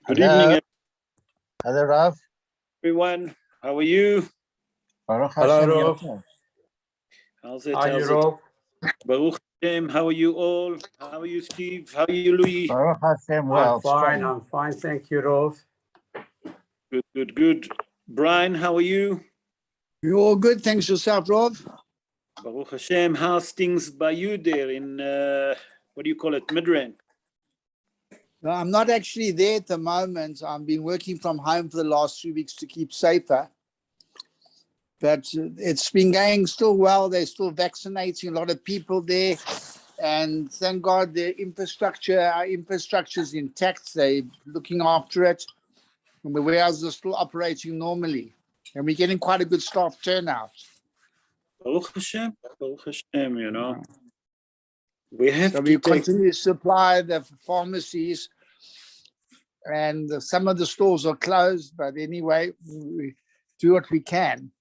Good evening, Hello, Rav. everyone. How are you? Baruch Hello, Hashem. Rav. How's it? How are you, How's it? Rav? Baruch Hashem. How are you all? How are you, Steve? How are you, Louis? Baruch Hashem. Well, I'm fine. strong. I'm fine. Thank you, Rav. Good, good, good. Brian, how are you? You're all good. Thanks yourself, Rob. Baruch Hashem. How's things by you there in, what do you call it, Midrain? No, I'm not actually there at the moment. I've been working from home for the last 3 weeks to keep safer. But it's been going still well. They're still vaccinating a lot of people there. And thank God our infrastructure is intact. They're looking after it. And the warehouses are still operating normally. And we're getting quite a good staff turnout. Baruch Hashem, you know. We have So to we take... continue to supply the pharmacies. And some of the stores are closed. But anyway, we do what we can.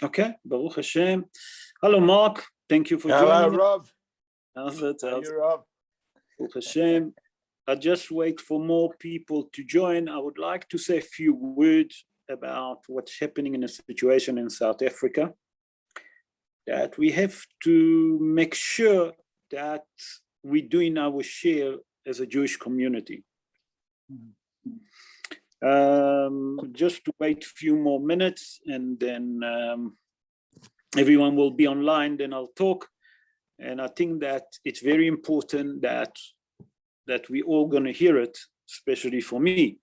Okay, Baruch Hashem. Hello, Mark. Thank you for Hello, joining. Rav. How's it? How are you, Rav? Baruch Hashem. I just wait for more people to join. I would like to say a few words about what's happening in the situation in South Africa. That we have to make sure that we're doing our share as a Jewish community. Just to wait a few more minutes and then everyone will be online, then I'll talk. And I think that it's very important that we all gonna hear it, especially for me.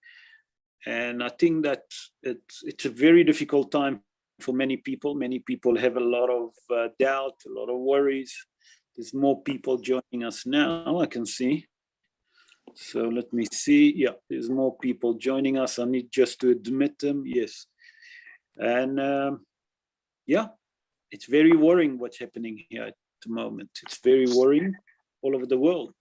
And I think that it's a very difficult time for many people. Many people have a lot of doubt, a lot of worries. There's more people joining us now, I can see. So let me see. Yeah, there's more people joining us. I need just to admit them. Yes. And yeah, it's very worrying what's happening here at the moment. It's very worrying all over the world.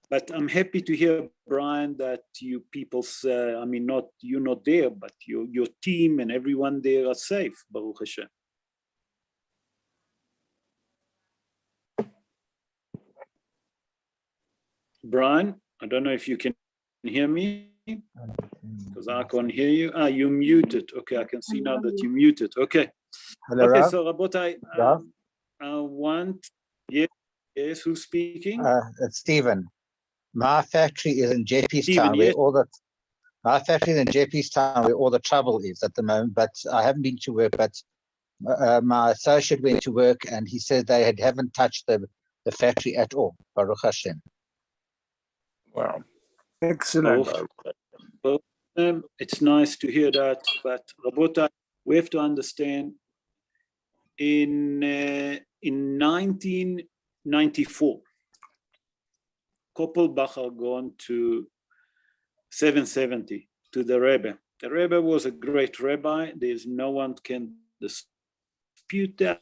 But I'm happy to hear, Brian, that you people, I mean, not you're not there, but your team and everyone there are safe, Baruch Hashem. Brian, I don't know if you can hear me, because I can't hear you. Ah, you're muted. Okay, I can see now that you're muted. Okay. Hello, Okay, Rav. so Rabotai, I want, yes, who's speaking? It's Stephen. My factory is in JP's Stephen, town, where yes. my factory is in JP's town, where all the trouble is at the moment. But I haven't been to work. But my associate went to work, and he said they haven't touched the factory at all. Baruch Hashem. Wow. Excellent. Well, it's nice to hear that, but Rabotai, we have to understand in 1994, Koppel Bacher gone to 770 to the Rebbe. The Rebbe was a great rabbi. There's no one can dispute that.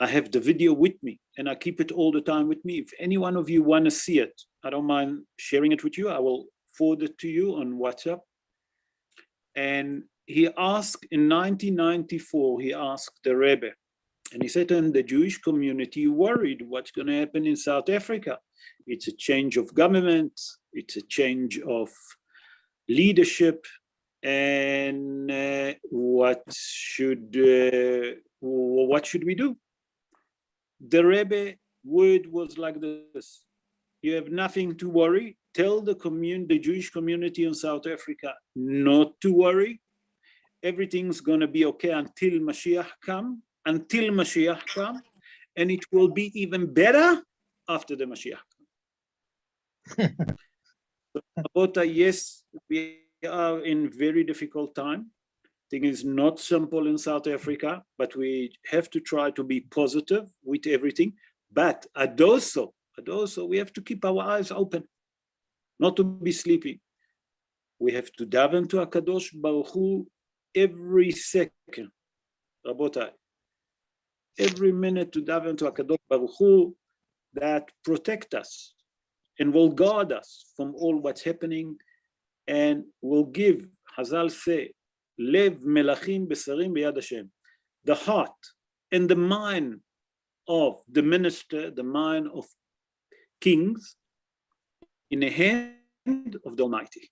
I have the video with me and I keep it all the time with me. If any one of you want to see it, I don't mind sharing it with you. I will forward it to you on WhatsApp. And he asked in 1994, he asked the Rebbe, and he said to him, the Jewish community worried what's going to happen in South Africa. It's a change of government, it's a change of leadership, and what should we do? The Rebbe word was like this: you have nothing to worry. Tell the Jewish community in South Africa not to worry. Everything's going to be okay until Mashiach comes. And it will be even better after the Mashiach. So, yes, we are in very difficult time. Things is not simple in South Africa, but we have to try to be positive with everything. But also, we have to keep our eyes open, not to be sleeping. We have to daven to HaKadosh Baruch Hu every second. Rabotai, every minute to daven to HaKadosh Baruch Hu that protect us and will guard us from all what's happening and will give, Hazal say, Lev melachim besarim b'yad Hashem, the heart and the mind of the minister, the mind of kings in the hand of the Almighty.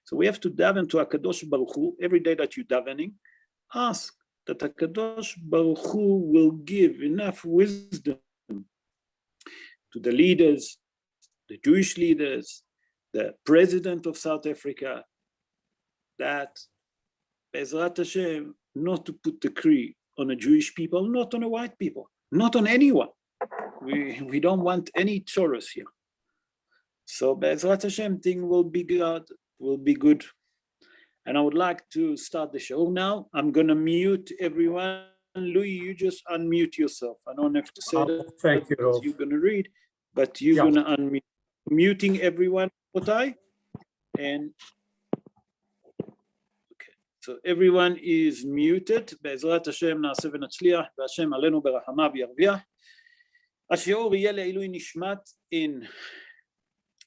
So we have to daven to HaKadosh Baruch Hu every day that you're davening. Ask that HaKadosh Baruch Hu will give enough wisdom to the leaders, the Jewish leaders, the president of South Africa, that Be'ezrat Hashem, not to put decree on the Jewish people, not on the white people, not on anyone. We don't want any chorus here. So Be'ezrat Hashem, thing will be good. And I would like to start the show now. I'm gonna mute everyone. Louis, you just unmute yourself. I don't have to say that Thank you, because Rolf. you're gonna read, but you're Yeah. gonna unmute. Muting everyone, Otai, and okay. So everyone is muted. בעזרת השם נעשה ונצליח, והשם עלינו ברחמיו ירוויח. השיעור יהיה לעילוי נשמת in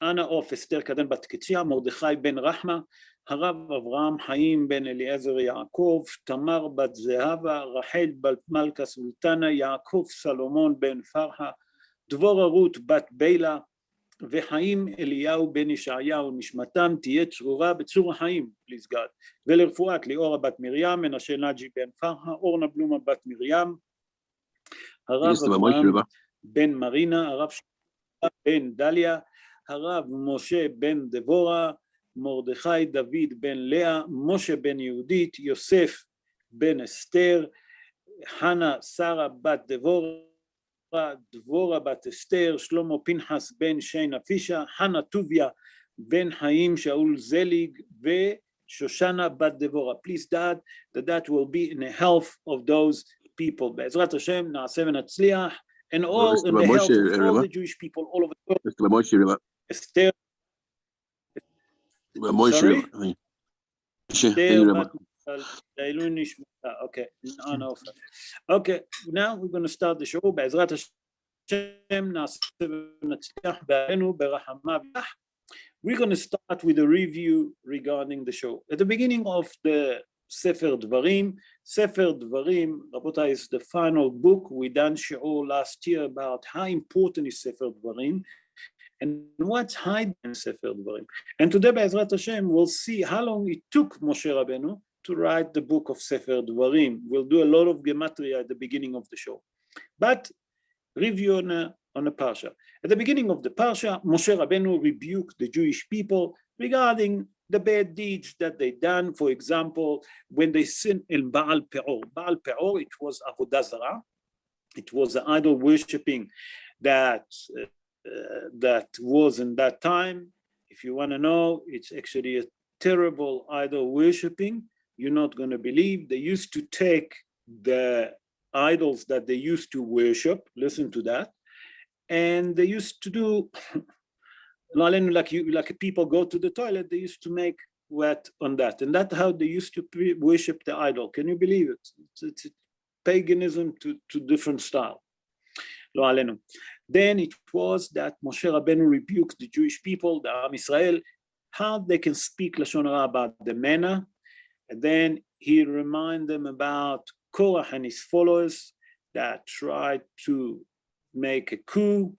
אנה עוף אסתר קדן בת קציה, מרדכי בן רחמה, הרב אברהם חיים בן אליעזר יעקב, תמר בת זהבה, רחל בת מלכה סולטנה, יעקב סלומון בן פרחה, דבורה רות בת בילה, וחיים אליהו בן ישעיהו, נשמתם תהיה צרורה בצור החיים, please God. ולרפואת ליאורה בת מרים, מנשה נג'י בן פרחה, אורנה בלומה בת מרים, הרב אברהם בן מרינה, הרב שלמה בן דליה, הרב משה בן דבורה, מרדכי דוד בן לאה, משה בן יהודית, יוסף בן אסתר, חנה שרה בת דבורה, דבורה בת אסתר, שלמה פנחס בן שינה פישה, חנה טוביה בן חיים שאול זליג, ושושנה בת דבורה. Please God, that will be in the health of those people. בעזרת השם נעשה ונצליח, and all in the health of all the Jewish people all over the world. Esther, sorry? Okay. No. Okay, now we're going to start the show. בעזרת השם נעשה ונצליח בעלינו ברחמיו. We're going to start with a review regarding the show. At the beginning of the Sefer Devarim, Rabotai, is the final book. We done shiur last year about how important is Sefer Devarim and what's hidden in Sefer Devarim. And today, Be'ezrat Hashem, we'll see how long it took Moshe Rabbeinu to write the book of Sefer Devarim. We'll do a lot of gematria at the beginning of the show. But review on a parsha. At the beginning of the parsha, Moshe Rabbeinu rebuked the Jewish people regarding the bad deeds that they done. For example, when they sinned in Baal Peor. Baal Peor, it was Avodah Zarah. It was the idol worshipping that was in that time. If you want to know, it's actually a terrible idol worshipping. You're not going to believe. They used to take the idols that they used to worship, listen to that, and they used to do like people go to the toilet, they used to make wet on that, and that's how they used to worship the idol. Can you believe it? It's paganism to different style. Then it was that Moshe Rabbeinu rebuked the Jewish people, the Am Israel, how they can speak Lashon Hara about the manna, and then he reminded them about Korach and his followers that tried to make a coup,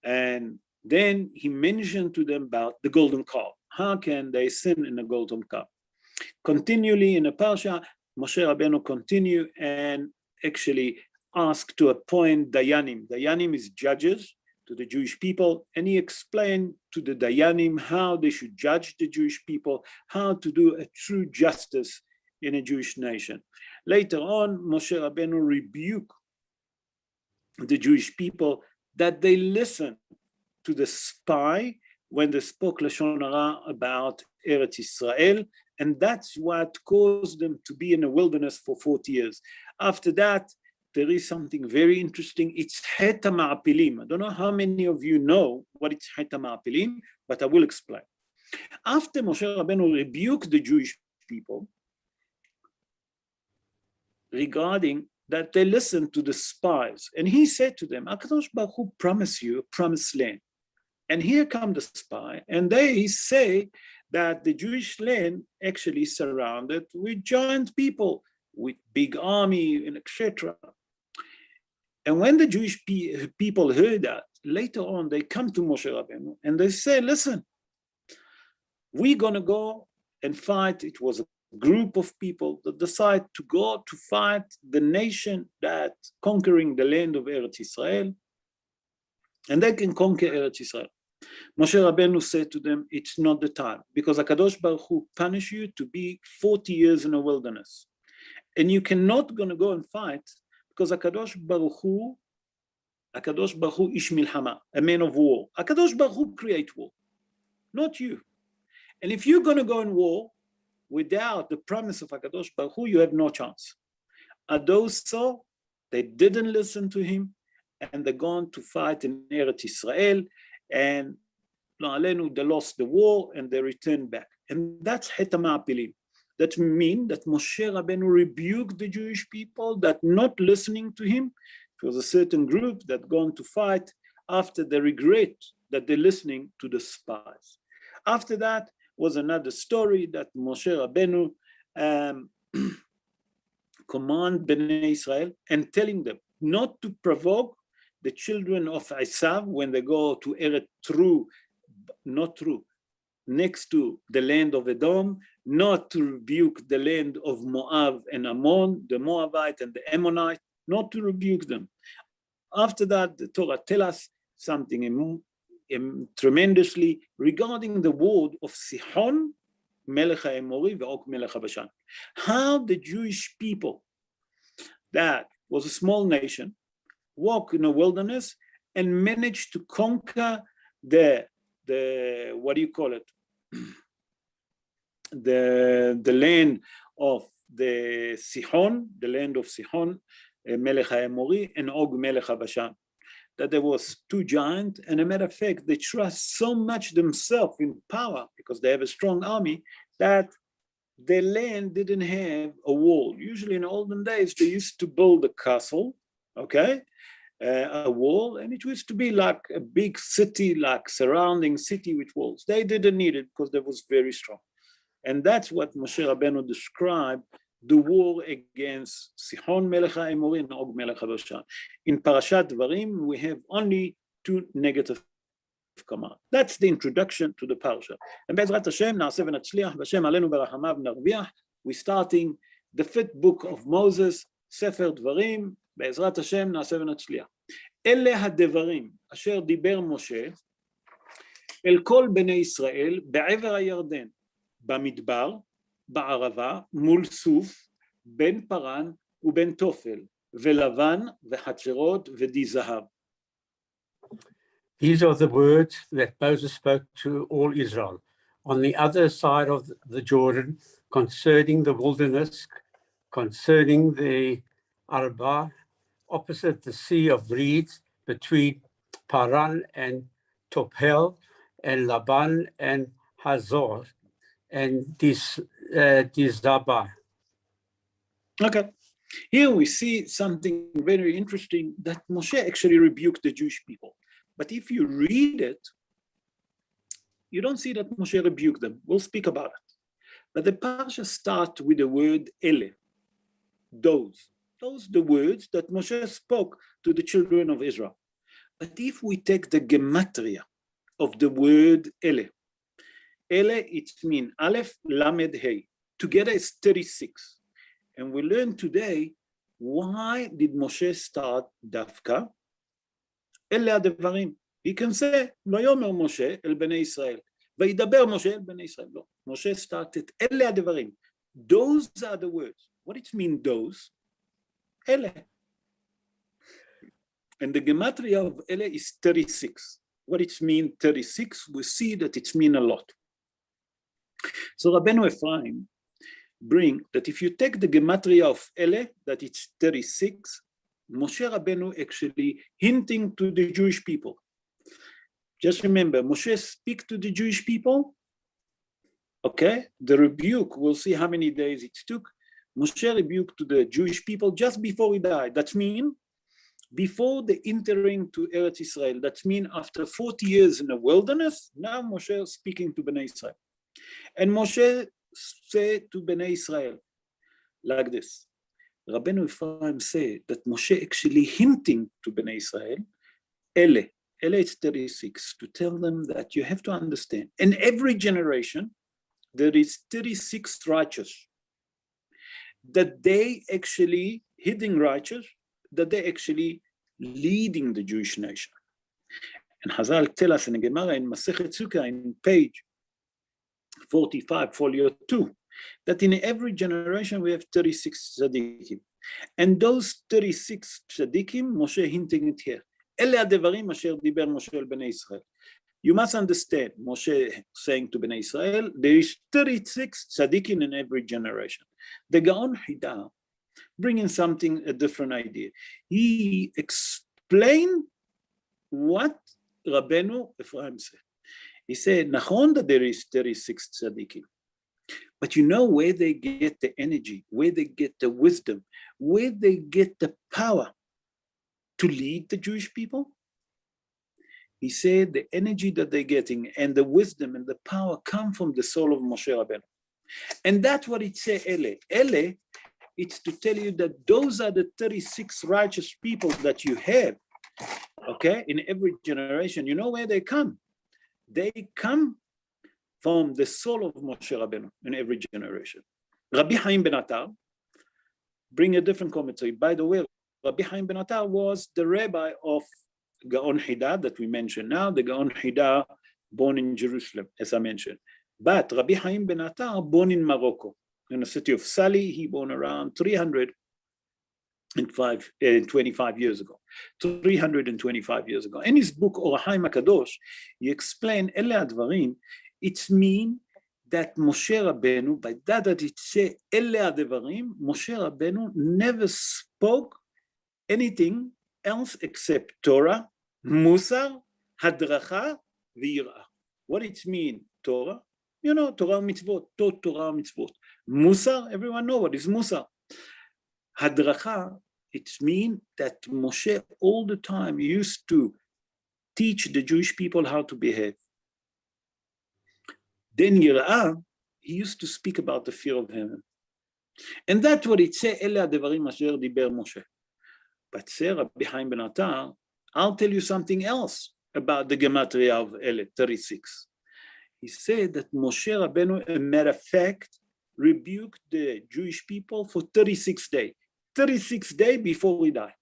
and then he mentioned to them about the golden calf. How can they sin in a golden calf? Continually in the parsha, Moshe Rabbeinu continue and actually asked to appoint Dayanim. Dayanim is judges to the Jewish people, and he explained to the Dayanim how they should judge the Jewish people, how to do a true justice in a Jewish nation. Later on, Moshe Rabbeinu rebuked the Jewish people that they listened to the spy when they spoke Lashon Hara about Eretz Israel, and that's what caused them to be in the wilderness for 40 years. After that, there is something very interesting. It's Het HaMa'apilim. I don't know how many of you know what it's Het HaMa'apilim, but I will explain. After Moshe Rabbeinu rebuked the Jewish people regarding that they listened to the spies, and he said to them, HaKadosh Baruch Hu promised you a promised land. And here come the spy, and they say that the Jewish land actually surrounded with giant people, with big army and etc. And when the Jewish people heard that, later on they come to Moshe Rabbeinu and they say, listen, we're going to go and fight. It was a group of people that decide to go to fight the nation that conquering the land of Eretz Israel, and they can conquer Eretz Israel. Moshe Rabbeinu said to them, it's not the time, because HaKadosh Baruch Hu punish you to be 40 years in a wilderness. And you cannot gonna go and fight, because HaKadosh Baruch Hu ish milhama, a man of war. HaKadosh Baruch Hu create war, not you. And if you're gonna go in war without the promise of HaKadosh Baruch Hu, you have no chance. Those so, they didn't listen to him, and they're going to fight in Eretz Israel, and they lost the war and they returned back. And that's Het HaMa'apilim. That means that Moshe Rabbeinu rebuked the Jewish people that not listening to him. It was a certain group that gone to fight after they regret that they're listening to the spies. After that was another story that Moshe Rabbeinu command Bnei Israel and telling them not to provoke the children of Esav when they go to Eretz next to the land of Edom, not to rebuke the land of Moab and Ammon, the Moabite and the Ammonite, not to rebuke them. After that, the Torah tells us something tremendously regarding the word of Sihon, Melech HaEmori, ve'ok Melech HaBashan. How the Jewish people, that was a small nation, walk in a wilderness and manage to conquer the what do you call it? the land of the Sihon, the land of Sihon, Melech HaEmori, and Og Melech HaBashan. That there was two giants, and a matter of fact, they trust so much themselves in power because they have a strong army that the land didn't have a wall. Usually in olden days, they used to build a castle, okay? A wall, and it used to be like a big city, like surrounding city with walls. They didn't need it because they was very strong. And that's what Moshe Rabbeinu described, the war against Sihon Melech HaEmori and Og Melech HaBashan. In Parashat Devarim, we have only two negative commands. That's the introduction to the parasha. And Be'ezrat Hashem, na'aseh v'natzliach, v'Hashem alenu berachamav narviach. We're starting the 5th book of Moses, Sefer Devarim, בעזרת השם נעשה ונצליח. אלה הדברים אשר דיבר משה אל כל בני ישראל בעבר הירדן, במדבר, בערבה, מול סוף, בין פרן ובין תופל, ולבן וחצרות ודי זהב. These are the words that Moses spoke to all Israel on the other side of the Jordan concerning the wilderness, concerning the Arba, opposite the Sea of Reeds, between Paran and Tophel, and Laban and Hazor, and Dizabah. Okay. Here we see something very interesting, that Moshe actually rebuked the Jewish people. But if you read it, you don't see that Moshe rebuked them. We'll speak about it. But the parsha starts with the word ele, those. Those are the words that Moshe spoke to the children of Israel. But if we take the gematria of the word ele, it means Aleph, Lamed, Hey. Together it's 36. And we learn today, why did Moshe start Dafka? Ele Devarim. He can say, Vayomer Moshe el Bnei Israel. Vayidaber Moshe el Bnei Israel. No. Moshe started Ele Devarim. Those are the words. What it means, those? Ele. And the gematria of Ele is 36. What it means 36, we see that it means a lot. So Rabbeinu Ephraim bring that if you take the gematria of Ele, that it's 36, Moshe Rabbeinu actually hinting to the Jewish people. Just remember, Moshe speak to the Jewish people, okay? The rebuke, we'll see how many days it took. Moshe rebuked to the Jewish people just before he died. That means before the entering to Eretz Israel. That means after 40 years in the wilderness, now Moshe is speaking to Bnei Israel. And Moshe said to Bnei Israel like this. Rabbeinu Ephraim said that Moshe actually hinting to Bnei Israel, Ele it's 36, to tell them that you have to understand. In every generation, there is 36 righteous, that they actually, hidden righteous, that they actually leading the Jewish nation. And Hazal tell us in the Gemara in Masechet Sukkah in page 45, folio 2, that in every generation we have 36 tzaddikim. And those 36 tzaddikim, Moshe hinting it here. Ele Devarim asher diber Moshe el Bnei Israel. You must understand, Moshe saying to Bnei Israel, there is 36 tzaddikim in every generation. The Gaon Hida, bringing something, a different idea. He explained what Rabbeinu Ephraim said. He said, Nachon that there is 36 tzaddikim. But you know where they get the energy, where they get the wisdom, where they get the power to lead the Jewish people? He said the energy that they're getting and the wisdom and the power come from the soul of Moshe Rabbeinu. And that's what it says, Ele. Ele, it's to tell you that those are the 36 righteous people that you have, okay, in every generation. You know where they come? They come from the soul of Moshe Rabbeinu in every generation. Rabbi Haim ben Attar, bring a different commentary. By the way, Rabbi Haim ben Attar was the rabbi of Gaon Hida that we mentioned now, the Gaon Hida born in Jerusalem, as I mentioned. But Rabbi Haim ben Attar born in Morocco, in the city of Sali. He born around 325 years ago. 325 years ago. In his book, Orachaim HaKadosh, he explained, Ele Advarim, it's mean that Moshe Rabbeinu, by that it say, Ele Advarim, Moshe Rabbeinu never spoke anything else except Torah, Musar, Hadracha, V'yirah. What it mean, Torah? You know, Torah mitzvot, Torah mitzvot. Musar, everyone know what is Musar. Hadracha, it means that Moshe all the time used to teach the Jewish people how to behave. Then Yirah, he used to speak about the fear of heaven. And that's what it says, Ele Devarim asher diber Moshe. But say Rabbi Haim ben Attar, I'll tell you something else about the gematria of Ele, 36. He said that Moshe Rabbeinu, a matter of fact, rebuked the Jewish people for 36 days. 36 days before he died.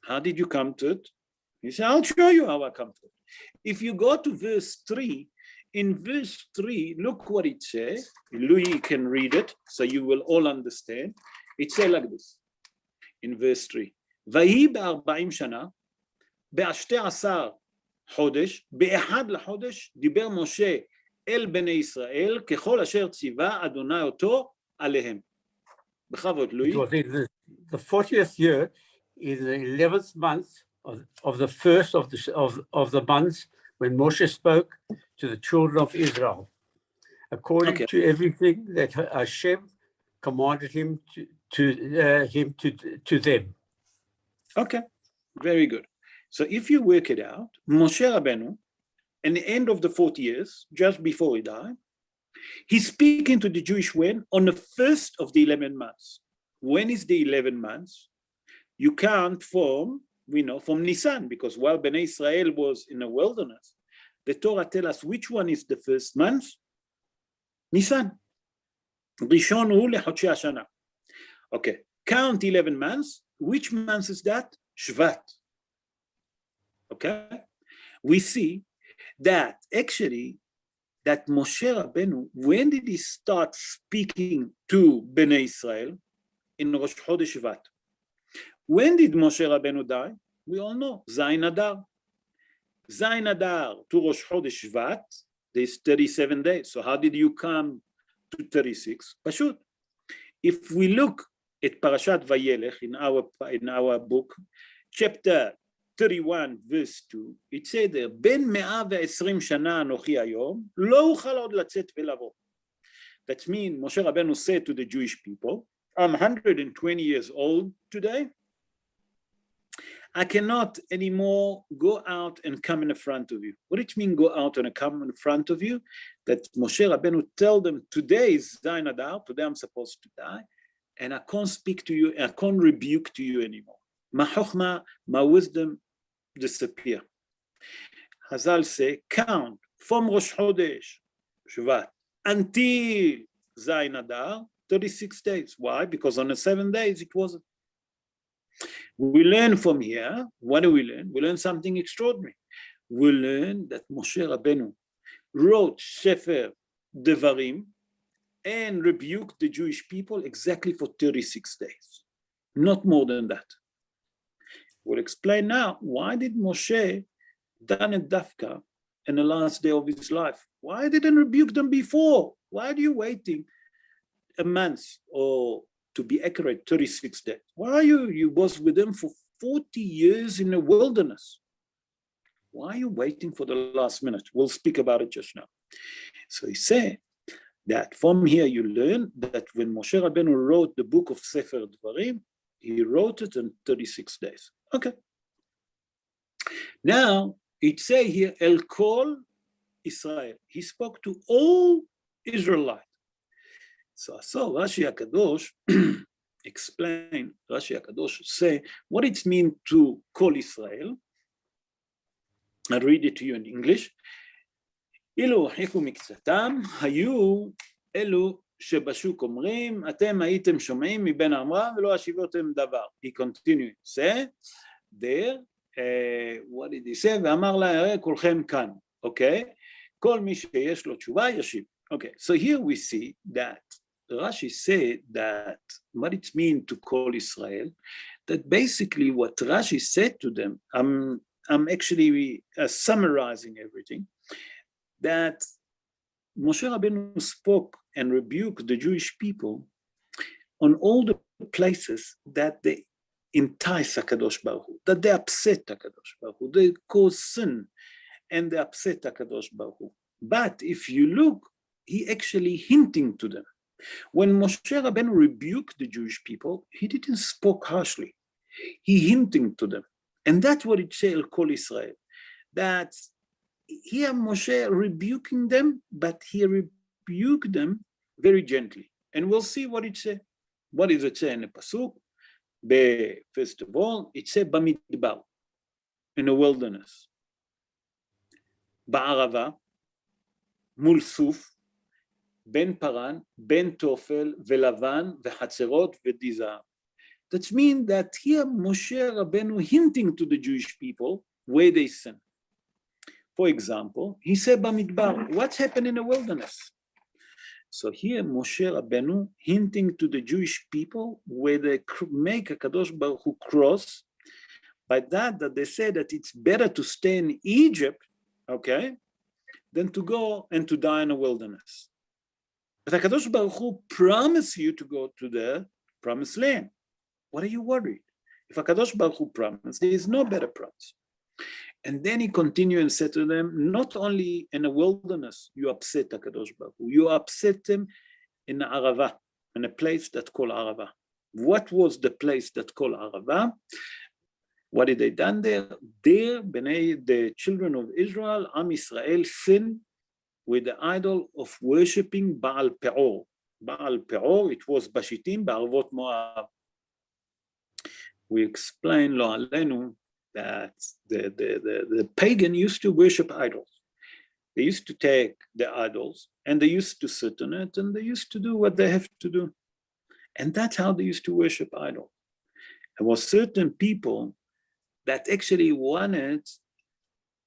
How did you come to it? He said, I'll show you how I come to it. If you go to verse 3, in verse 3, look what it says. Louis can read it, so you will all understand. It says like this, in verse 3. ויהי ב-40 שנה, ב-12 חודש, באחד לחודש, דיבר משה אל בני ישראל, ככל אשר ציווה אדוני אותו עליהם. בכבוד, לואי. It was in the 40th year, in the 11th month of the first of the months, when Moshe spoke to the children of Israel, according to everything that Hashem commanded him to them. Okay, very good. So if you work it out, Moshe Rabbeinu, at the end of the 40 years, just before he died, he's speaking to the Jewish when on the first of the 11 months. When is the 11 months? You count from, we know, from Nisan, because while Bnei Israel was in the wilderness, the Torah tells us which one is the first month? Nisan. Rishon hu lechodshei hashana. Okay, count 11 months. Which month is that? Shvat. Okay, we see that actually that Moshe Rabbeinu, when did he start speaking to Bnei Israel? In Rosh Chodesh Shvat. When did Moshe Rabbeinu die? We all know, Zayin Adar. Zayin Adar to Rosh Chodesh Shvat, there's 37 days. So how did you come to 36? Pashut. If we look at Parashat Vayelech in our book, chapter 31 verse 2, it said there, Ben 120 שנה אנוכי היום, לא אוכל עוד לצאת ולבוא. That means Moshe Rabbeinu said to the Jewish people, I'm 120 years old today. I cannot anymore go out and come in front of you. What does it mean go out and come in front of you? That Moshe Rabbeinu tell them, today is Zayin Adar, today I'm supposed to die, and I can't speak to you, I can't rebuke to you anymore. My chokhmah, my wisdom disappear. Hazal say, count from Rosh Chodesh Shvat until Zayin Adar, 36 days. Why? Because on the 7 days it wasn't. We learn from here. What do we learn? We learn something extraordinary. We learn that Moshe Rabbeinu wrote Sefer Devarim and rebuked the Jewish people exactly for 36 days, not more than that. We'll explain now, why did Moshe done it dafka in the last day of his life? Why didn't rebuke them before? Why are you waiting a month, or to be accurate, 36 days? Why are you was with them for 40 years in the wilderness? Why are you waiting for the last minute? We'll speak about it just now. So he said that from here you learn that when Moshe Rabbeinu wrote the book of Sefer Devarim, he wrote it in 36 days. Okay. Now, it say here, El Kol Israel. He spoke to all Israelites. So I saw Rashi HaKadosh explain, Rashi HaKadosh say, what it means to call Israel. I'll read it to you in English. אילו הרחיקו מקצתם, היו אלו שבשוק אומרים, אתם הייתם שומעים מבין אמרה ולא השיבותם דבר. He continued, say, there, what did he say? ואמר לה, הרי כולכם כאן, okay? כל מי שיש לו תשובה ישיב. Okay, so here we see that Rashi said that what it means to call Israel, that basically what Rashi said to them, I'm actually summarizing everything, that Moshe Rabbeinu spoke and rebuked the Jewish people on all the places that they entice HaKadosh Baruch Hu, that they upset HaKadosh Baruch Hu, they cause sin, and they upset HaKadosh Baruch Hu. But if you look, he actually hinting to them. When Moshe Rabbeinu rebuked the Jewish people, he didn't speak harshly. He hinting to them. And that's what it says, Kol Israel. That here Moshe rebuking them, but he rebuked them very gently. And we'll see what it says. What does it say in the Pasuk? First of all, it says Bamidbar, in the wilderness. Ba'arava, Mul Suf, Ben Paran, Ben Tofel, Velavan, Vechatzerot, Vedizah. That means that here Moshe Rabbeinu hinting to the Jewish people where they sin. For example, he said Bamidbar, what's happened in the wilderness? So here Moshe Rabbeinu hinting to the Jewish people where they make a Kadosh Baruch Hu cross, by that they say that it's better to stay in Egypt, okay, than to go and to die in the wilderness. But HaKadosh Baruch Hu promised you to go to the promised land. What are you worried? If HaKadosh Baruch Hu promised, there is no better promise. And then he continued and said to them, not only in the wilderness you upset HaKadosh Baruch Hu, you upset them in the Arava, in a place that's called Arava. What was the place that's called Arava? What did they done there? There, the children of Israel, Am Israel, sinned with the idol of worshipping Baal Peor. Baal Peor, it was Bashitim, Ba'arvot Moab. We explain, Lo Alenu, that the pagan used to worship idols. They used to take the idols and they used to sit on it and they used to do what they have to do. And that's how they used to worship idols. There was certain people that actually wanted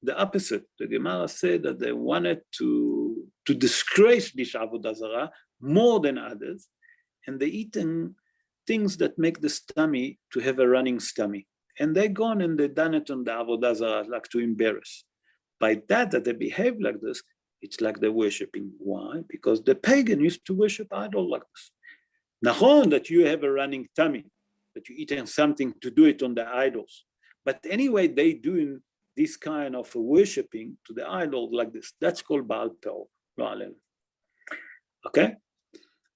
the opposite. The Gemara said that they wanted to disgrace this Avodah Zarah more than others, and they eaten things that make the stomach to have a running stomach. And they gone and they done it on the Avodah Zarah, like to embarrass. By that they behave like this, it's like they're worshiping. Why? Because the pagan used to worship idol like this. Nachon, that you have a running tummy, that you're eating something to do it on the idols. But anyway, they doing this kind of worshipping to the idol like this. That's called Baal Peor. Okay?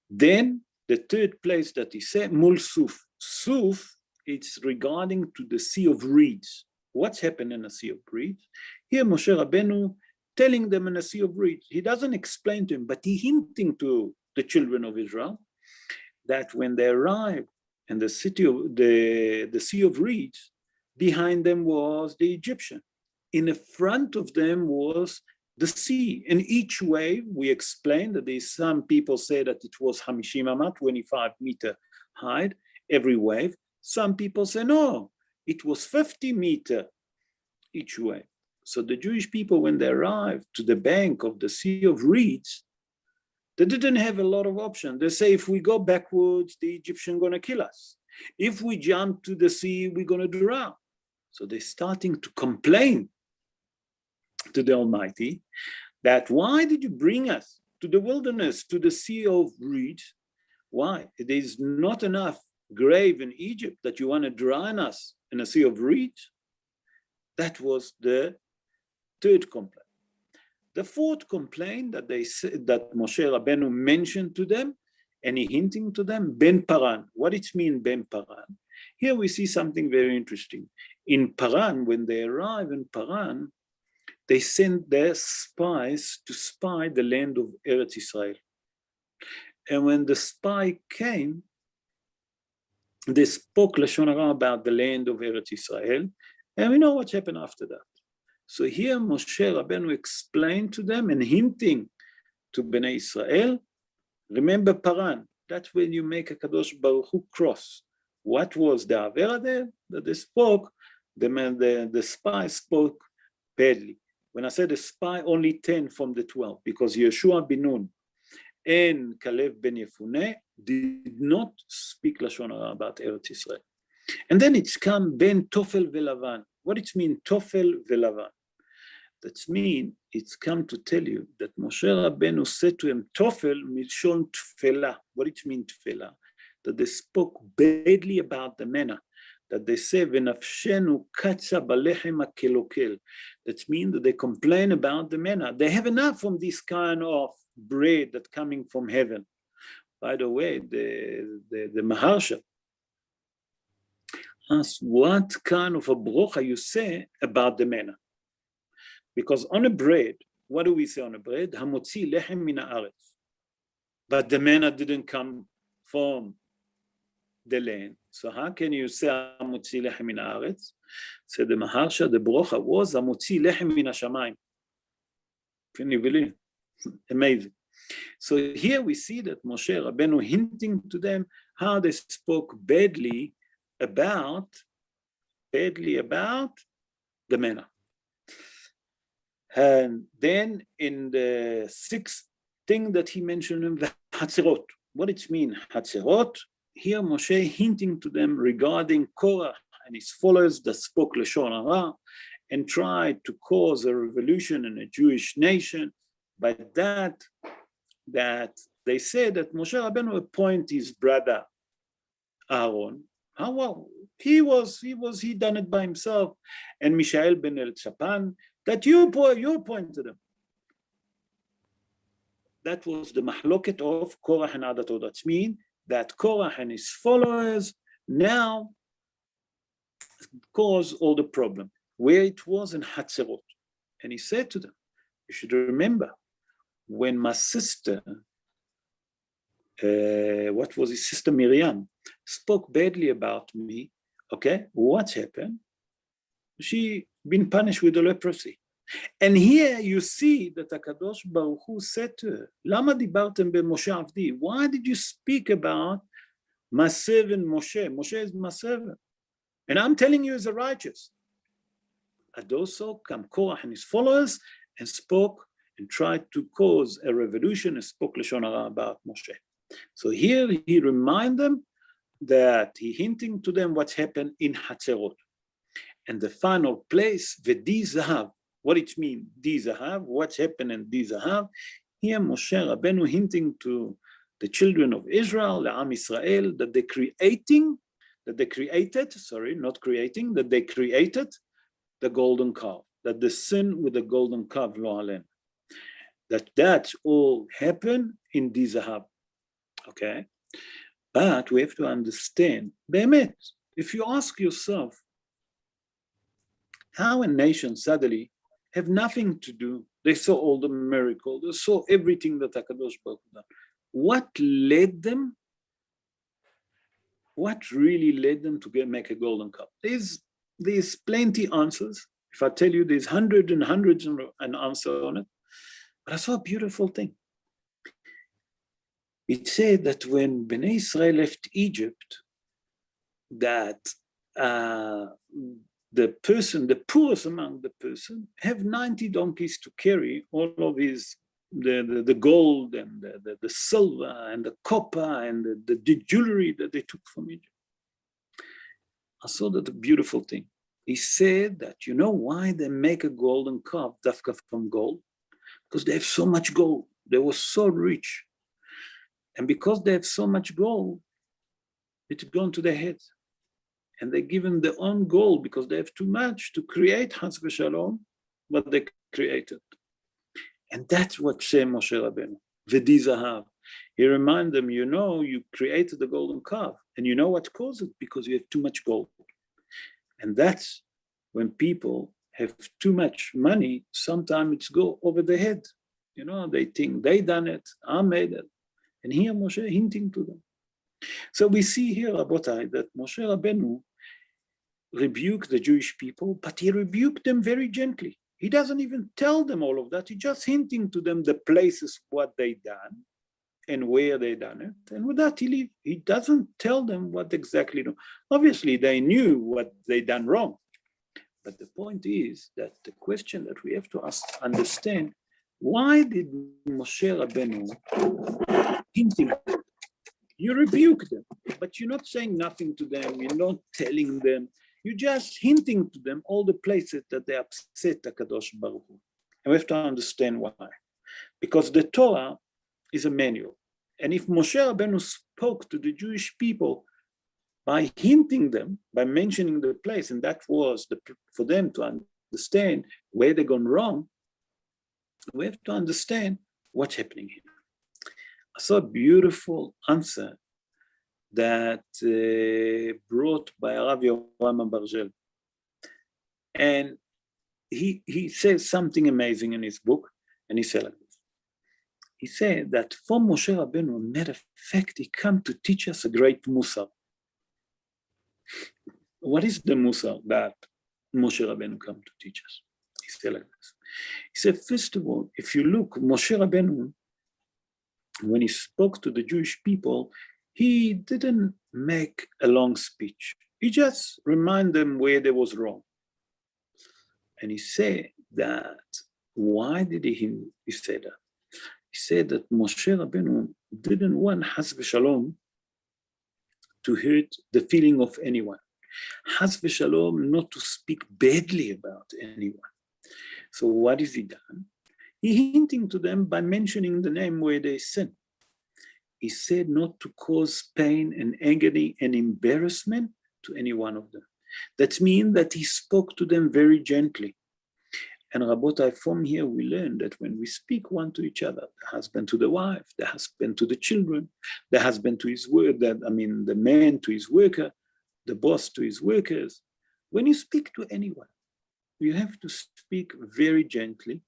Then the third place that he said, Mul Suf. Suf, it's regarding to the Sea of Reeds. What's happened in the Sea of Reeds? Here Moshe Rabbeinu telling them in the Sea of Reeds. He doesn't explain to him, but he hinting to the children of Israel that when they arrived in the city of the Sea of Reeds, behind them was the Egyptian. In the front of them was the sea. And each wave, we explained that there's some people say that it was 50 amat, 25 meter height, every wave. Some people say, no, it was 50 meter each wave. So the Jewish people, when they arrived to the bank of the Sea of Reeds, they didn't have a lot of options. They say, if we go backwards, the Egyptian gonna kill us. If we jump to the sea, we're gonna drown. So they're starting to complain to the Almighty that why did you bring us to the wilderness, to the Sea of Reeds? Why? It is not enough grave in Egypt that you want to drown us in a Sea of Reeds. That was the third complaint. The fourth complaint that they said, that Moshe Rabbeinu mentioned to them, and he hinting to them, Ben Paran. What it means, Ben Paran? Here we see something very interesting. In Paran, when they arrive in Paran, they sent their spies to spy the land of Eretz Israel. And when the spy came, they spoke Lashon Hara about the land of Eretz Israel, and we know what happened after that. So here Moshe Rabbeinu explained to them and hinting to Bnei Israel, remember Paran, that's when you make a Kadosh Baruch Hu cross. What was the Avera there? That they spoke, the spy spoke badly. When I said the spy, only 10 from the 12, because Yeshua bin Nun and Caleb ben Yefuneh did not speak Lashon Hara about Eretz Israel. And then it's come Ben Tofel Velavan. What it mean, Tofel Velavan? That means it's come to tell you that Moshe Rabbeinu said to him, Tofel milshon tfela. What it mean tfela? That they spoke badly about the manna. That they say, V'nafshenu katsa balechem hakelokel. That means that they complain about the manna. They have enough from this kind of bread that's coming from heaven. By the way, the Maharsha asks, what kind of a brocha you say about the manna? Because on a bread, what do we say on a bread? Hamotzi lechem min haaretz. But the manna didn't come from the land. So how can you say Hamotzi lechem min haaretz? So the Maharsha, the brocha was Hamotzi lechem min hashamayim. Can you believe? Amazing. So here we see that Moshe Rabbeinu hinting to them how they spoke badly about the manna. And then in the sixth thing that he mentioned, the Hatzerot. What it means, Hatzerot? Here Moshe hinting to them regarding Korah and his followers that spoke Lashon Hara and tried to cause a revolution in a Jewish nation. By that they said that Moshe Rabbeinu appointed his brother Aaron. How well he done it by himself, and Mishael ben El Chapan, that you appointed him. That was the mahloket of Korah and Adato. That means that Korah and his followers now cause all the problem, where it was in Hatzerot. And he said to them, you should remember, when my sister, what was his sister Miriam, spoke badly about me, okay, what happened? She been punished with the leprosy. And here you see that HaKadosh Baruch Hu said to her, Lama dibartem b'Moshe avdi? Why did you speak about my servant Moshe? Moshe is my servant. And I'm telling you he's a righteous. And also come Korah and his followers and spoke and tried to cause a revolution and spoke Lashon Hara about Moshe. So here he reminded them that he hinting to them what happened in Hatzerot. And the final place, V'di Zahav. What it means, Di Zahav, what's happened in Di Zahav? Here Moshe Rabbeinu hinting to the children of Israel, the Am Israel, that they created the golden calf, that the sin with the golden calf, lo alen. That all happened in Di Zahav, okay? But we have to understand, Be'emet, if you ask yourself, how a nation suddenly have nothing to do, they saw all the miracles, they saw everything that HaKadosh Baruch Hu done. What really led them to make a golden cup? There's plenty answers. If I tell you there's hundreds and hundreds and answers on it, But I saw a beautiful thing. It said that when Bnei Israel left Egypt, that the poorest among the person, have 90 donkeys to carry all of his, the gold and the silver and the copper and the jewelry that they took from Egypt. I saw that a beautiful thing. He said that, you know why they make a golden calf, dafka from gold? Because they have so much gold. They were so rich. And because they have so much gold, it's gone to their head. And they give them their own gold because they have too much to create Chas v'Shalom, what they created. And that's what Shem Moshe Rabbeinu, V'di Zahav. He reminded them, you know, you created the golden calf. And you know what caused it? Because you have too much gold. And that's when people have too much money, sometimes it's go over their head. You know, they think they done it, I made it. And here Moshe hinting to them. So we see here, Rabotai, that Moshe Rabbeinu rebuked the Jewish people, but he rebuked them very gently. He doesn't even tell them all of that. He just hinting to them the places, what they done and where they done it. And with that, he doesn't tell them what exactly. Obviously, they knew what they done wrong. But the point is that the question that we have to understand, why did Moshe Rabbeinu hinting? You rebuke them, but you're not saying nothing to them. You're not telling them. You're just hinting to them all the places that they upset HaKadosh Baruch Hu. And we have to understand why. Because the Torah is a manual. And if Moshe Rabbeinu spoke to the Jewish people by hinting them, by mentioning the place, and that was for them to understand where they've gone wrong, we have to understand what's happening here. I saw a beautiful answer that brought by Rav Yoram Bargel. And he says something amazing in his book, and he said like this. He said that from Moshe Rabbeinu, matter of fact, he come to teach us a great Musar. What is the Musar that Moshe Rabbeinu come to teach us? He said like this. He said, first of all, if you look, Moshe Rabbeinu, when he spoke to the Jewish people, he didn't make a long speech. He just reminded them where they was wrong. And he said that, why did he say that? He said that Moshe Rabbeinu didn't want Chas v'Shalom to hurt the feeling of anyone. Chas v'Shalom not to speak badly about anyone. So what has he done? He hinting to them by mentioning the name where they sin. He said not to cause pain and agony and embarrassment to any one of them. That means that he spoke to them very gently. And Rabotai, from here we learn that when we speak one to each other, the husband to the wife, the husband to the children, the husband to his work, the man to his worker, the boss to his workers, when you speak to anyone, you have to speak very gently.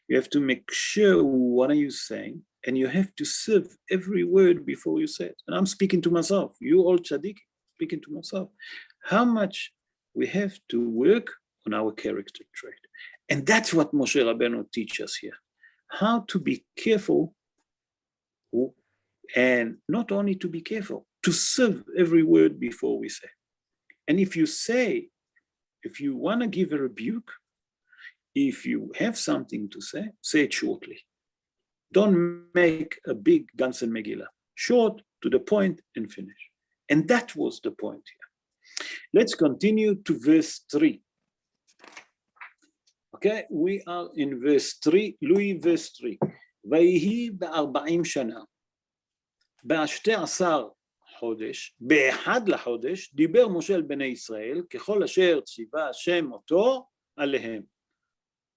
You have to make sure what are you saying, and you have to serve every word before you say it. And I'm speaking to myself. You all tzaddik, speaking to myself. How much we have to work on our character trait. And that's what Moshe Rabbeinu teaches us here. How to be careful, and not only to be careful, to serve every word before we say. And if you want to give a rebuke, if you have something to say it shortly. Don't make a big Gans and Megillah. Short, to the point, and finish. And that was the point here. Let's continue to verse 3. Okay, we are in verse 3, Louis verse 3. ויהי ב-40 שנה, ב-12 חודש, באחד לחודש, דיבר משה אל בני ישראל, ככל אשר ציווה השם אותו עליהם.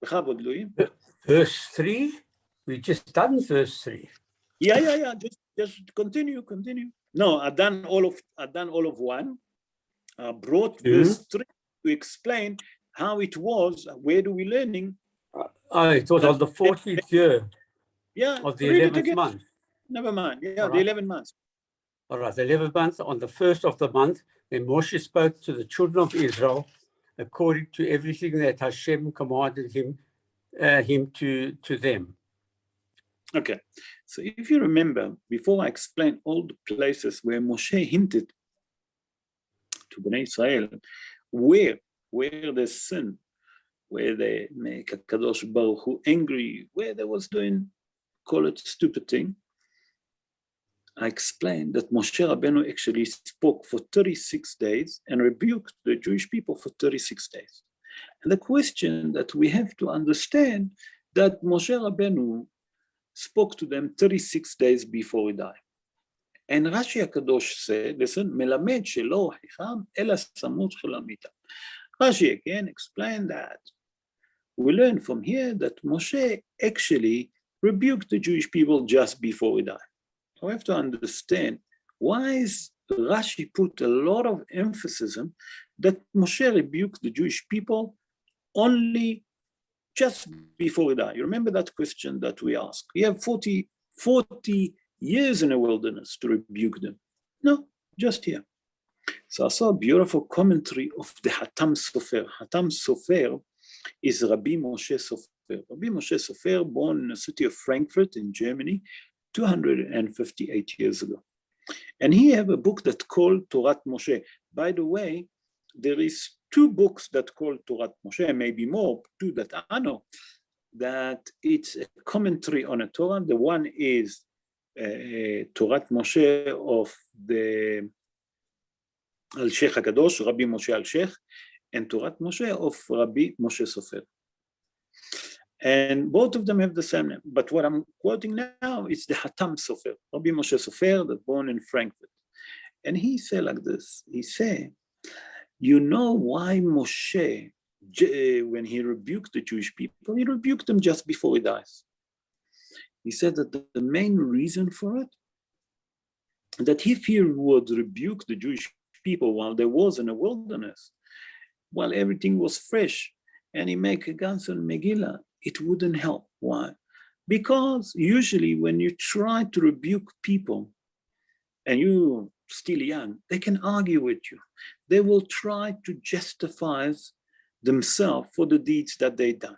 בכבוד, לואי. Verse 3? We just done verse 3. Yeah. Just continue. No, I done all of one. I brought verse 3 to explain how it was. Where do we learning? It was on the 14th year of the 11th month. Never mind. Yeah, All right. the 11th month. All right, the 11th month, on the 1st of the month, when Moshe spoke to the children of Israel, according to everything that Hashem commanded him to them. Okay, so if you remember, before I explain all the places where Moshe hinted to Bnei Israel, where they sin, where they make a Kadosh Baruch Hu angry, where they was doing, call it stupid thing, I explained that Moshe Rabbeinu actually spoke for 36 days and rebuked the Jewish people for 36 days. And the question that we have to understand that Moshe Rabbeinu spoke to them 36 days before he died. And Rashi HaKadosh said, listen, melamed shelo hicham ela samut chelamita. Rashi again explained that we learn from here that Moshe actually rebuked the Jewish people just before he died. We have to understand why is Rashi put a lot of emphasis on that Moshe rebuked the Jewish people only just before he died. You remember that question that we asked? We have 40 years in the wilderness to rebuke them. No, just here. So I saw a beautiful commentary of the Hatam Sofer. Hatam Sofer is Rabbi Moshe Sofer. Rabbi Moshe Sofer, born in the city of Frankfurt in Germany, 258 years ago. And he have a book that's called Torah Moshe. By the way, there is 2 books that called Torah Moshe, maybe more, 2 that I know, that it's a commentary on a Torah. The one is Torah Moshe of the Al-Sheikh HaKadosh, Rabbi Moshe Al-Sheikh, and Torah Moshe of Rabbi Moshe Sofer. And both of them have the same name. But what I'm quoting now is the Hatam Sofer, Rabbi Moshe Sofer, that born in Frankfurt. And he said like this, he said, you know why Moshe, when he rebuked the Jewish people, he rebuked them just before he dies. He said that the main reason for it, that if he would rebuke the Jewish people while there was in a wilderness, while everything was fresh, and he make a Gans and Megillah, it wouldn't help. Why? Because usually when you try to rebuke people and you're still young, they can argue with you. They will try to justify themselves for the deeds that they done.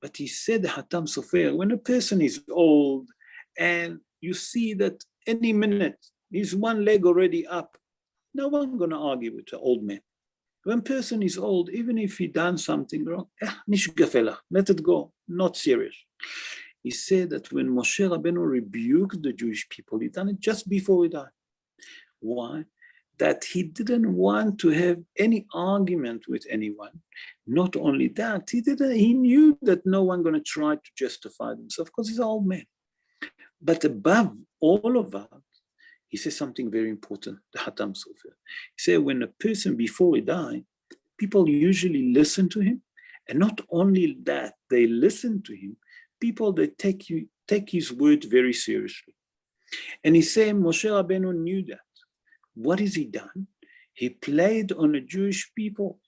But he said, Hatam Sofer, when a person is old and you see that any minute his one leg already up, no one's going to argue with the old man. When a person is old, even if he done something wrong, let it go, not serious. He said that when Moshe Rabbeinu rebuked the Jewish people, he done it just before he died. Why? That he didn't want to have any argument with anyone. Not only that, he knew that no one going to try to justify himself because he's an old man. But above all of that, he says something very important, the Hatam Sofer. He said when a person before he died, people usually listen to him. And not only that, they listen to him, people that take his word very seriously. And he said Moshe Rabbeinu knew that. What has he done? He played on the Jewish people.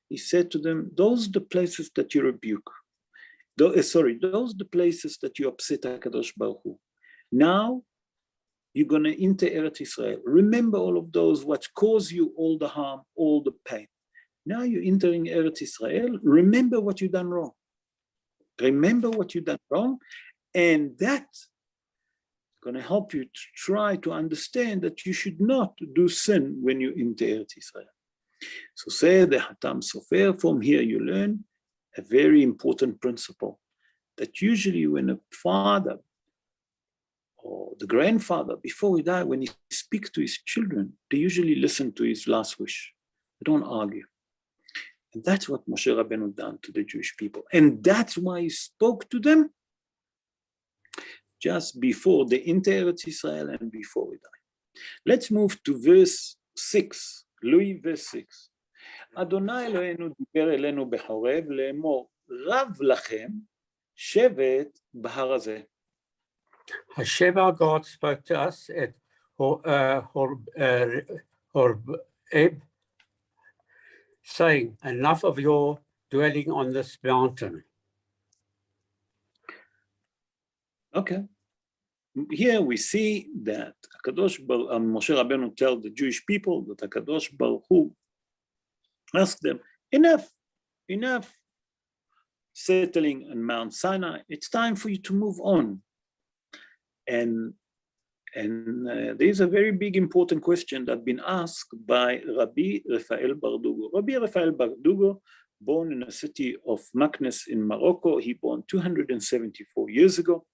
He said to them, those are the places that you rebuke. Those are the places that you upset HaKadosh Baruch Hu. Now, you're going to enter Eretz Israel. Remember all of those, what caused you all the harm, all the pain. Now you're entering Eretz Israel. Remember what you've done wrong. Remember what you've done wrong. And that's going to help you to try to understand that you should not do sin when you enter Eretz Israel. So say the Hatam Sofer, from here you learn a very important principle, that usually when a father or the grandfather, before he died, when he speaks to his children, they usually listen to his last wish. They don't argue. And that's what Moshe Rabbeinu done to the Jewish people. And that's why he spoke to them just before they enter Eretz Israel and before he died. Let's move to verse 6, Louis verse 6. Adonai Eloheinu diber elenu בחורב לאמור, רב לכם שבת בהר הזה. Hashem our God spoke to us at Horeb, saying, enough of your dwelling on this mountain. Okay. Here we see that Moshe Rabbeinu tell the Jewish people that HaKadosh Baruch Hu asked them, enough. settling on Mount Sinai. It's time for you to move on. And there's a very big important question that's been asked by Rabbi Rafael Bardugo. Rabbi Rafael Bardugo, born in the city of Maknes in Morocco, he born 274 years ago.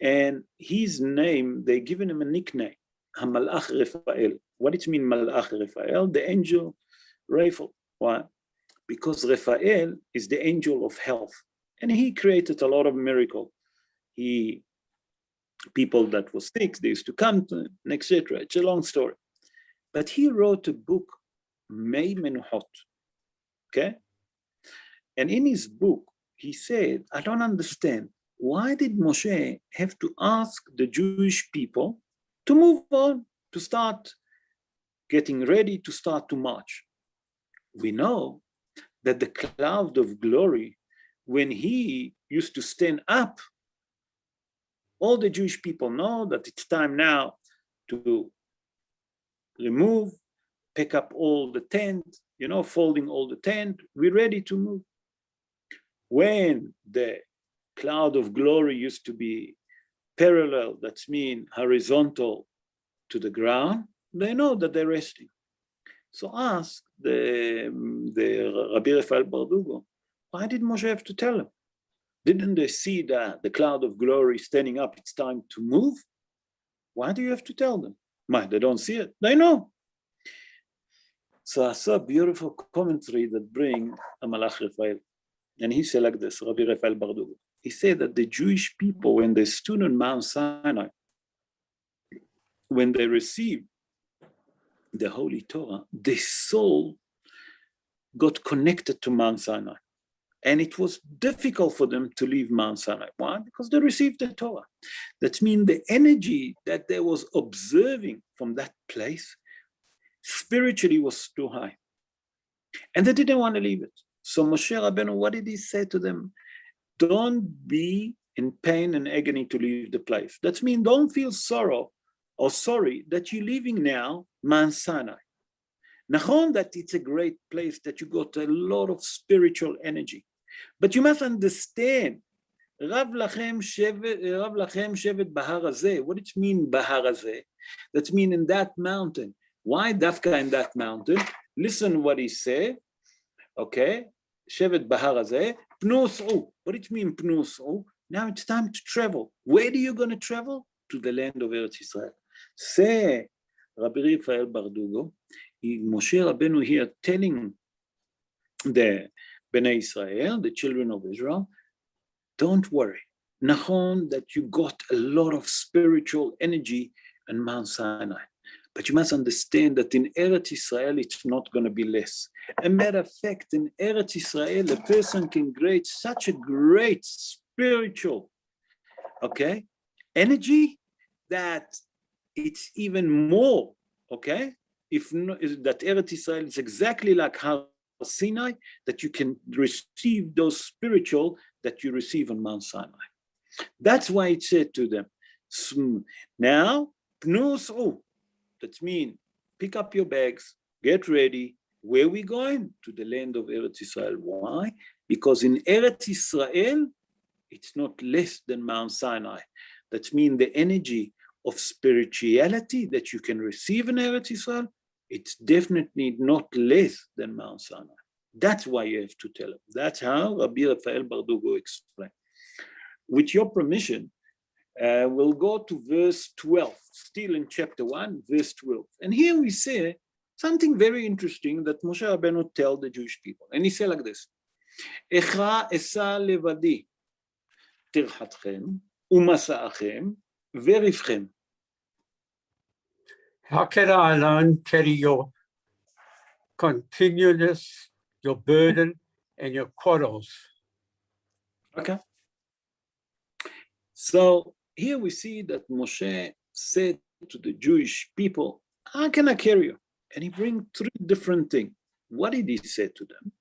And his name, they given him a nickname, Hamalach Rafael. What it means, Malach Rafael? The angel Raphael. Why? Because Raphael is the angel of health. And he created a lot of miracles. People that were sick, they used to come to him, etc. It's a long story. But he wrote a book, Mei Menuhot. Okay? And in his book, he said, I don't understand. Why did Moshe have to ask the Jewish people to move on, to start getting ready, to start to march? We know that the cloud of glory, when he used to stand up, all the Jewish people know that it's time now to remove, pick up all the tent, folding all the tent, we're ready to move. When the cloud of glory used to be parallel, that's mean horizontal to the ground, they know that they're resting. So ask the Rabbi Rafael Bardugo, why did Moshe have to tell them? Didn't they see that the cloud of glory standing up, it's time to move? Why do you have to tell them? They don't see it, they know. So I saw a beautiful commentary that bring a Malach Rafael. And he said like this, Rabbi Rafael Bardugo. He said that the Jewish people, when they stood on Mount Sinai, when they received the Holy Torah, their soul got connected to Mount Sinai. And it was difficult for them to leave Mount Sinai. Why? Because they received the Torah. That means the energy that they was observing from that place spiritually was too high. And they didn't want to leave it. So Moshe Rabbeinu, what did he say to them? Don't be in pain and agony to leave the place. That means don't feel sorrow or sorry that you're leaving now Mount Sinai. Nachon, that it's a great place, that you got a lot of spiritual energy. But you must understand, Rav lachem shevet bahar hazeh. What it mean bahar hazeh? That means in that mountain. Why dafka in that mountain? Listen what he said. Okay, shevet bahar hazeh. Pnus'u. What it mean pnus'u? Now it's time to travel. Where are you going to travel? To the land of Eretz Israel. Say, Rabbi Rafael Bardugo, Moshe Rabbeinu here telling the Bnei Israel, the children of Israel, don't worry. Nachon, that you got a lot of spiritual energy in Mount Sinai. But you must understand that in Eretz Israel, it's not going to be less. A matter of fact, in Eretz Israel, a person can create such a great spiritual, energy that it's even more, if that Eretz Israel is exactly like Har Sinai, that you can receive those spiritual that you receive on Mount Sinai. That's why it said to them, now, pnus'u, that means pick up your bags, get ready. Where are we going? To the land of Eretz Israel. Why? Because in Eretz Israel, it's not less than Mount Sinai. That means the energy of spirituality that you can receive in Eretz Israel, it's definitely not less than Mount Sinai. That's why you have to tell him. That's how Rabbi Rafael Bardugo explained. With your permission, we'll go to verse 12, still in chapter 1, verse 12. And here we see something very interesting that Moshe Rabbeinu tell the Jewish people. And he said like this, Echa esa levadi tirchatchem umasa'achem verivchem. How can I alone carry your continuous, your burden, and your quarrels? Okay. So here we see that Moshe said to the Jewish people, how can I carry you? And he brings three different things. What did he say to them?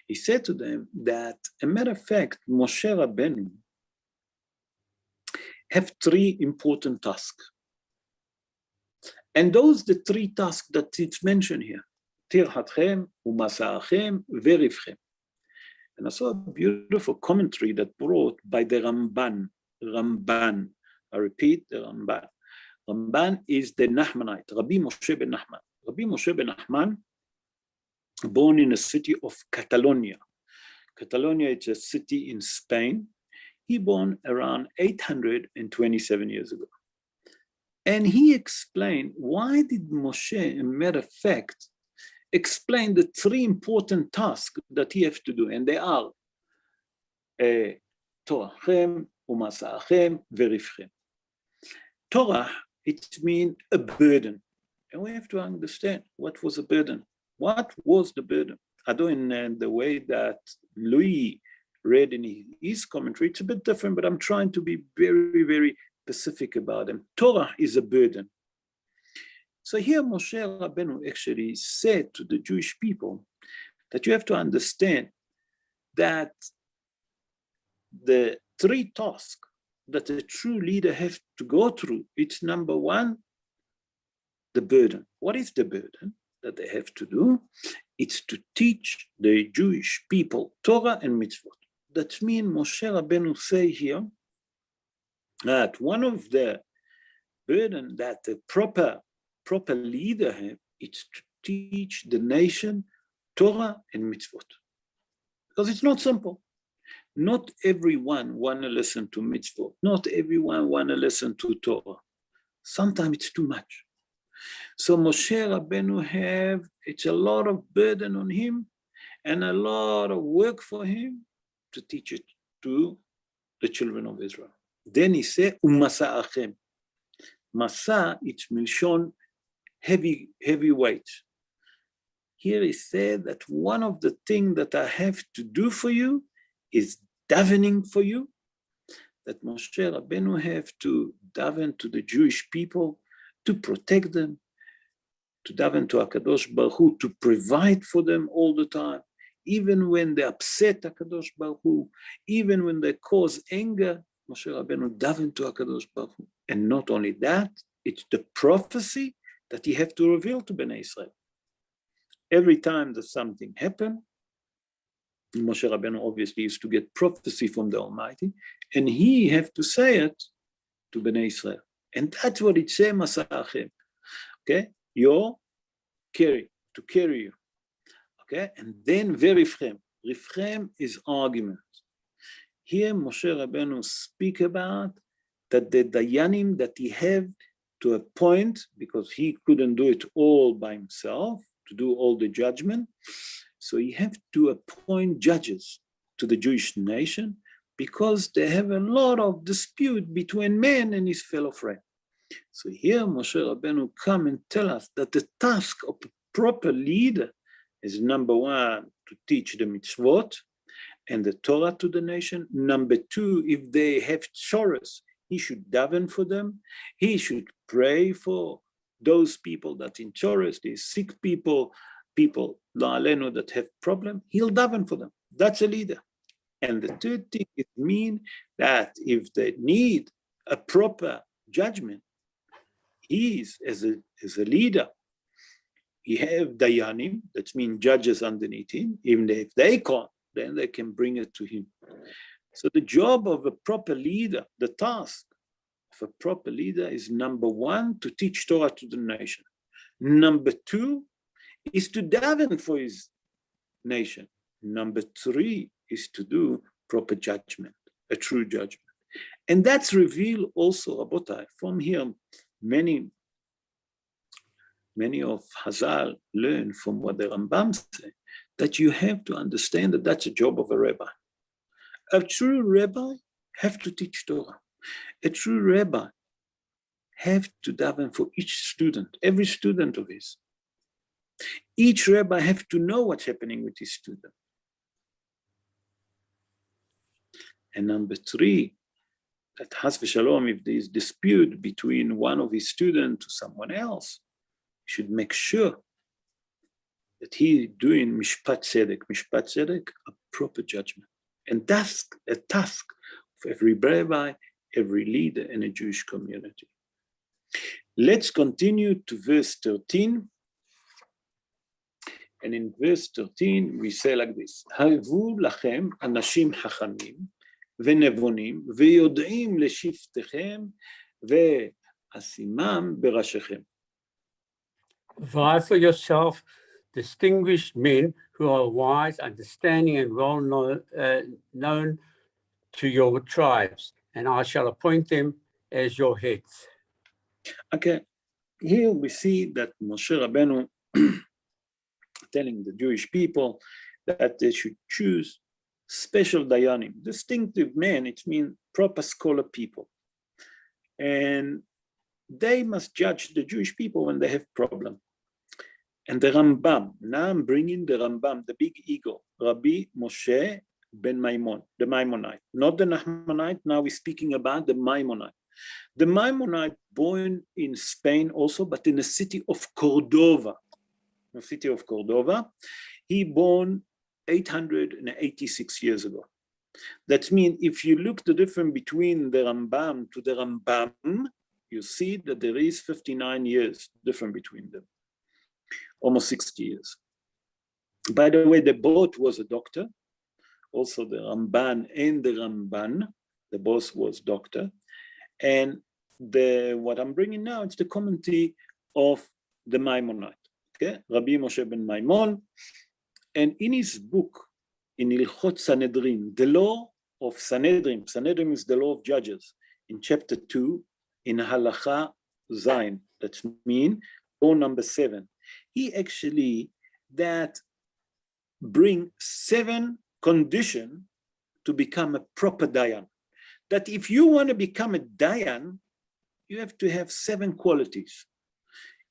He said to them that, a matter of fact, Moshe Rabbeinu have three important tasks. And those the three tasks that it's mentioned here. Tirchatchem, umasa'achem, verivchem. And I saw a beautiful commentary that brought by the Ramban. Ramban. I repeat, the Ramban. Ramban is the Nachmanite, Rabbi Moshe ben Nachman. Rabbi Moshe ben Nachman, born in a city of Catalonia. Catalonia is a city in Spain. He born around 827 years ago. And he explained, why did Moshe, in matter of fact, explain the three important tasks that he has to do, and they are Torachem, Umasa'achem, Verifchem. Torah, it means a burden. And we have to understand what was a burden. What was the burden? Although in the way that Louis read in his commentary, it's a bit different, but I'm trying to be very, very specific about them. Torah is a burden. So here Moshe Rabbeinu actually said to the Jewish people that you have to understand that the three tasks that a true leader has to go through, it's number one, the burden. What is the burden that they have to do? It's to teach the Jewish people Torah and mitzvot. That means Moshe Rabbeinu say here that one of the burden that the proper leader have is to teach the nation Torah and mitzvot. Because it's not simple. Not everyone want to listen to mitzvot. Not everyone want to listen to Torah. Sometimes it's too much. So Moshe Rabbeinu it's a lot of burden on him and a lot of work for him to teach it to the children of Israel. Then he said, Umasa'achem. Masa, it's milshon, heavy weight. Here he said that one of the things that I have to do for you is davening for you, that Moshe Rabbeinu have to daven to the Jewish people, to protect them, to daven to HaKadosh Baruch Hu, to provide for them all the time, even when they upset HaKadosh Baruch Hu, even when they cause anger, Moshe Rabbeinu daven to HaKadosh Baruch Hu. And not only that, it's the prophecy that he have to reveal to Bnei Israel. Every time that something happened, Moshe Rabbeinu obviously used to get prophecy from the Almighty, and he have to say it to Bnei Israel. And that's what it says, Masa'achem. Okay? Your carry, to carry you. Okay? And then Verifchem. Rifchem is argument. Here Moshe Rabbeinu speak about that the Dayanim that he have to a point, because he couldn't do it all by himself, to do all the judgment, so he have to appoint judges to the Jewish nation because they have a lot of dispute between man and his fellow friend. So here Moshe Rabbeinu come and tell us that the task of a proper leader is number one, to teach the mitzvot and the Torah to the nation. Number two, if they have chores, he should daven for them. He should pray for those people that in chores, these sick people la'alenu that have problem, he'll daven for them. That's a leader. And the third thing, it means that if they need a proper judgment, he is, as a leader, he have dayanim, that means judges underneath him. Even if they can't, then they can bring it to him. So the job of a proper leader, the task of a proper leader is number one, to teach Torah to the nation. Number two is to daven for his nation. Number three is to do proper judgment, a true judgment. And that's revealed also, Rabotai, from here, many of Hazal learn from what the Rambam say, that you have to understand that that's a job of a rabbi. A true rabbi have to teach Torah. A true rabbi have to daven for each student, every student of his. Each rabbi have to know what's happening with his student. And number three, that Has v'Shalom, if there is dispute between one of his students to someone else, he should make sure that he doing mishpat tzedek, a proper judgment. And that's a task of every rabbi, every leader in a Jewish community. Let's continue to verse 13. And in verse 13, we say like this, הלוו לכם אנשים חכמים ונבונים ויודעים לשבטיכם ואשימם בראשיכם. Vie for yourself distinguished men who are wise, understanding, and well known to your tribes, and I shall appoint them as your heads. Okay, here we see that Moshe Rabbeinu telling the Jewish people that they should choose special dayanim, distinctive men. It means proper scholar people, and they must judge the Jewish people when they have problem. And the Rambam, now I'm bringing the Rambam, the big ego, Rabbi Moshe ben Maimon, the Maimonite, not the Nachmanite. Now we're speaking about the Maimonite. The Maimonite born in Spain also, but in the city of Cordova. The city of Cordova. He born 886 years ago. That means if you look the difference between the Rambam to the Rambam, you see that there is 59 years difference between them. Almost 60 years. By the way, the both was a doctor. Also the Ramban and the Ramban, the both was doctor. And what I'm bringing now, it's the commentary of the Maimonite, okay? Rabbi Moshe ben Maimon. And in his book, in Ilchot Sanhedrin, the law of Sanhedrin, Sanhedrin is the law of judges, in chapter 2, in Halacha Zayin, that means law number 7. He actually that bring 7 conditions to become a proper dayan. That if you want to become a dayan, you have to have 7 qualities.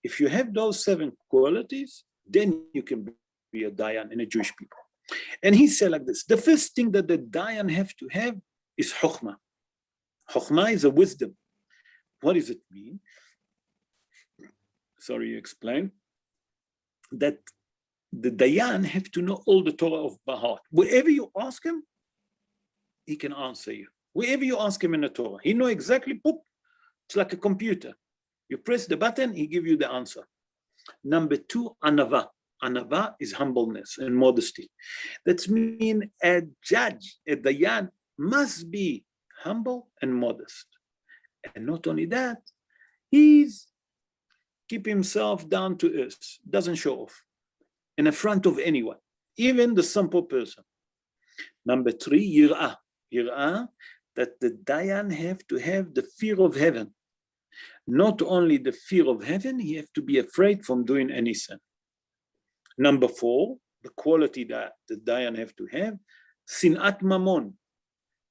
If you have those 7 qualities, then you can be a dayan in a Jewish people. And he said like this, the first thing that the dayan have to have is chokhmah. Chokhmah is a wisdom. What does it mean? Sorry, you explain. That the dayan have to know all the Torah of Bahar. Wherever you ask him, he can answer you. Wherever you ask him in the Torah, he know exactly, boop, it's like a computer. You press the button, he give you the answer. Number 2, anava. Anava is humbleness and modesty. That means a judge, a dayan, must be humble and modest. And not only that, he's keep himself down to earth, doesn't show off in the front of anyone, even the simple person. Number 3, yir'ah. Yir'ah, that the dayan have to have the fear of heaven. Not only the fear of heaven, he have to be afraid from doing any sin. Number 4, the quality that the dayan have to have, sinat mamon,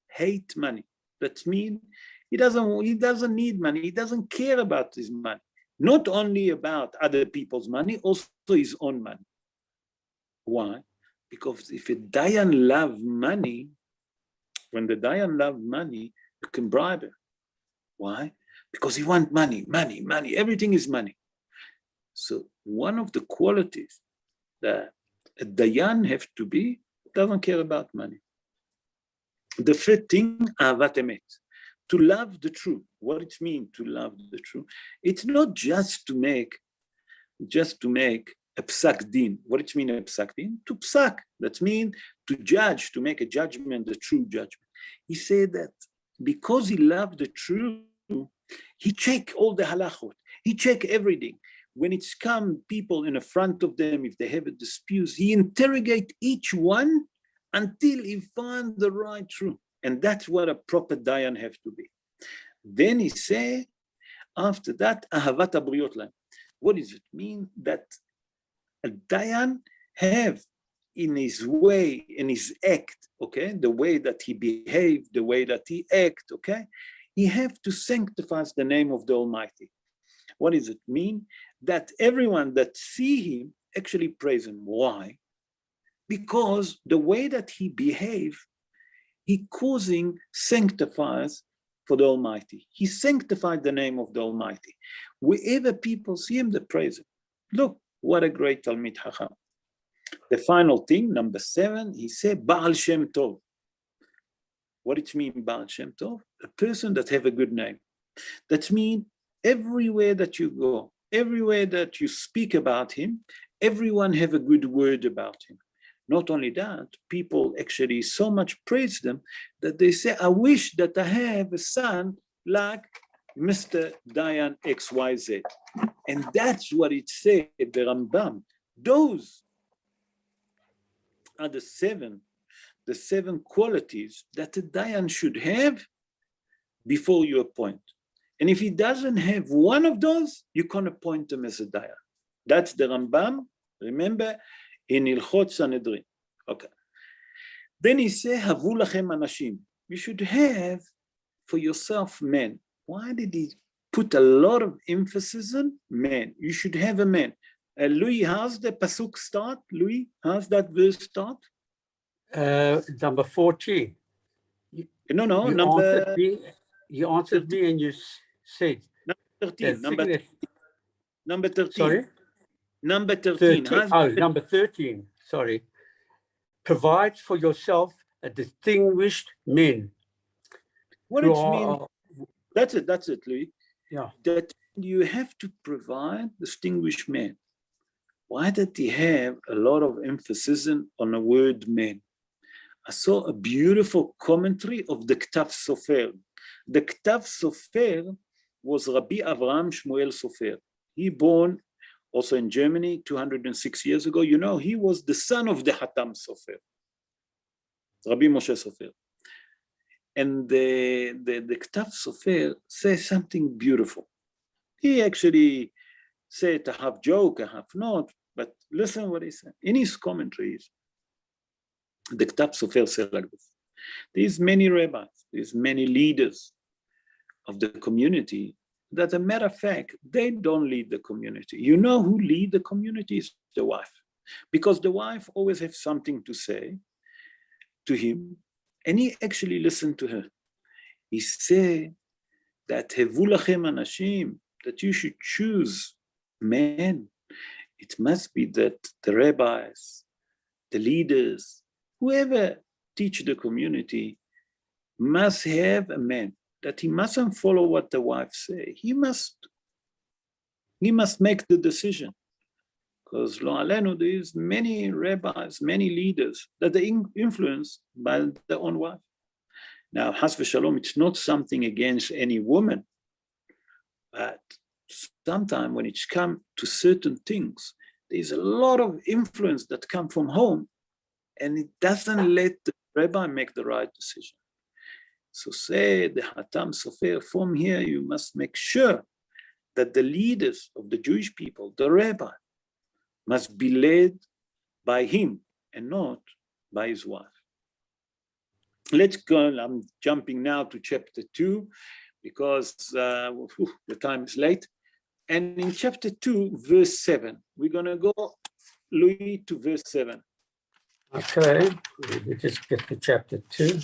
hate money. That means he doesn't need money, he doesn't care about his money. Not only about other people's money, also his own money. Why? Because if a dayan love money, when the dayan love money, you can bribe him. Why? Because he wants money, money, money. Everything is money. So one of the qualities that a dayan have to be, doesn't care about money. The third thing, ahavat emet. To love the truth. What it means to love the truth? It's not just to make a psak din. What it means a psak din? To psak. That means to judge, to make a judgment, the true judgment. He said that because he loved the truth, he checked all the halachot. He checked everything. When it's come people in the front of them, if they have a dispute, he interrogate each one until he found the right truth. And that's what a proper dayan have to be. Then he say, after that, ahavat habriot lahem. What does it mean? That a dayan have in his way, in his act, okay, the way that he behave, the way that he act, okay, he have to sanctify the name of the Almighty. What does it mean? That everyone that see him actually praise him. Why? Because the way that he behave, he causing sanctifies for the Almighty. He sanctified the name of the Almighty. Wherever people see him, they praise him. Look, what a great Talmid Chacham. The final thing, number 7, he said, Baal Shem Tov. What it means, Baal Shem Tov? A person that have a good name. That means everywhere that you go, everywhere that you speak about him, everyone have a good word about him. Not only that, people actually so much praise them that they say, I wish that I have a son like Mr. Dayan XYZ. And that's what it said, the Rambam. Those are the seven qualities that a Dayan should have before you appoint. And if he doesn't have one of those, you can't appoint him as a Dayan. That's the Rambam, remember, in Ilchot Sanhedrin. Okay. Then he said, Havu lachem anashim. You should have for yourself men. Why did he put a lot of emphasis on men? You should have a man. Louis, how's the pasuk start? Louis, how's that verse start? Number 14. No, You answered me and you said. Number 13. Number 13. Sorry? Number 13. Number 13. Sorry. Provide for yourself a distinguished men. What it means? That's it, Louis. Yeah. That you have to provide distinguished men. Why did he have a lot of emphasis on the word men? I saw a beautiful commentary of the Ktav Sofer. The Ktav Sofer was Rabbi Avraham Shmuel Sofer. He born also in Germany 206 years ago. You know, he was the son of the Hatam Sofer, Rabbi Moshe Sofer. And the Ktav Sofer says something beautiful. He actually said a half joke, a half not, but listen what he said. In his commentaries, the Ktav Sofer said like this: there's many rabbis, there's many leaders of the community that, as a matter of fact, they don't lead the community. You know who lead the community is the wife, because the wife always has something to say to him, and he actually listened to her. He said that Havu lachem anashim, that you should choose men. It must be that the rabbis, the leaders, whoever teach the community must have a man, that he mustn't follow what the wife say. He must make the decision. Because lo alenu, there is many rabbis, many leaders that are influenced by their own wife. Now, Has v'shalom, it's not something against any woman, but sometimes when it's come to certain things, there's a lot of influence that come from home, and it doesn't let the rabbi make the right decision. So say the Hatam Sofer, from here you must make sure that the leaders of the Jewish people, the rabbi, must be led by him and not by his wife. Let's go, I'm jumping now to chapter 2 because the time is late. And in chapter 2, verse 7, we're going to go, Louis, to verse 7. Okay, we just get to chapter 2.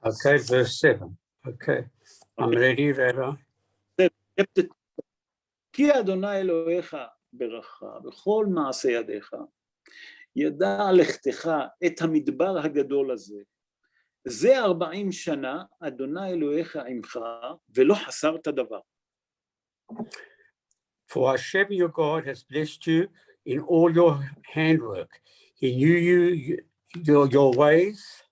Okay, verse 7. Okay, I'm ready, Rabbi. Chapter 2. כי אדוני אלוהיך ברכה בכל מעשה ידיך, ידע לכתך את המדבר הגדול הזה. זה 40 שנה, אדוני אלוהיך עמך, ולא חסרת דבר. For Hashem your God has blessed you in all your handwork. He knew your ways.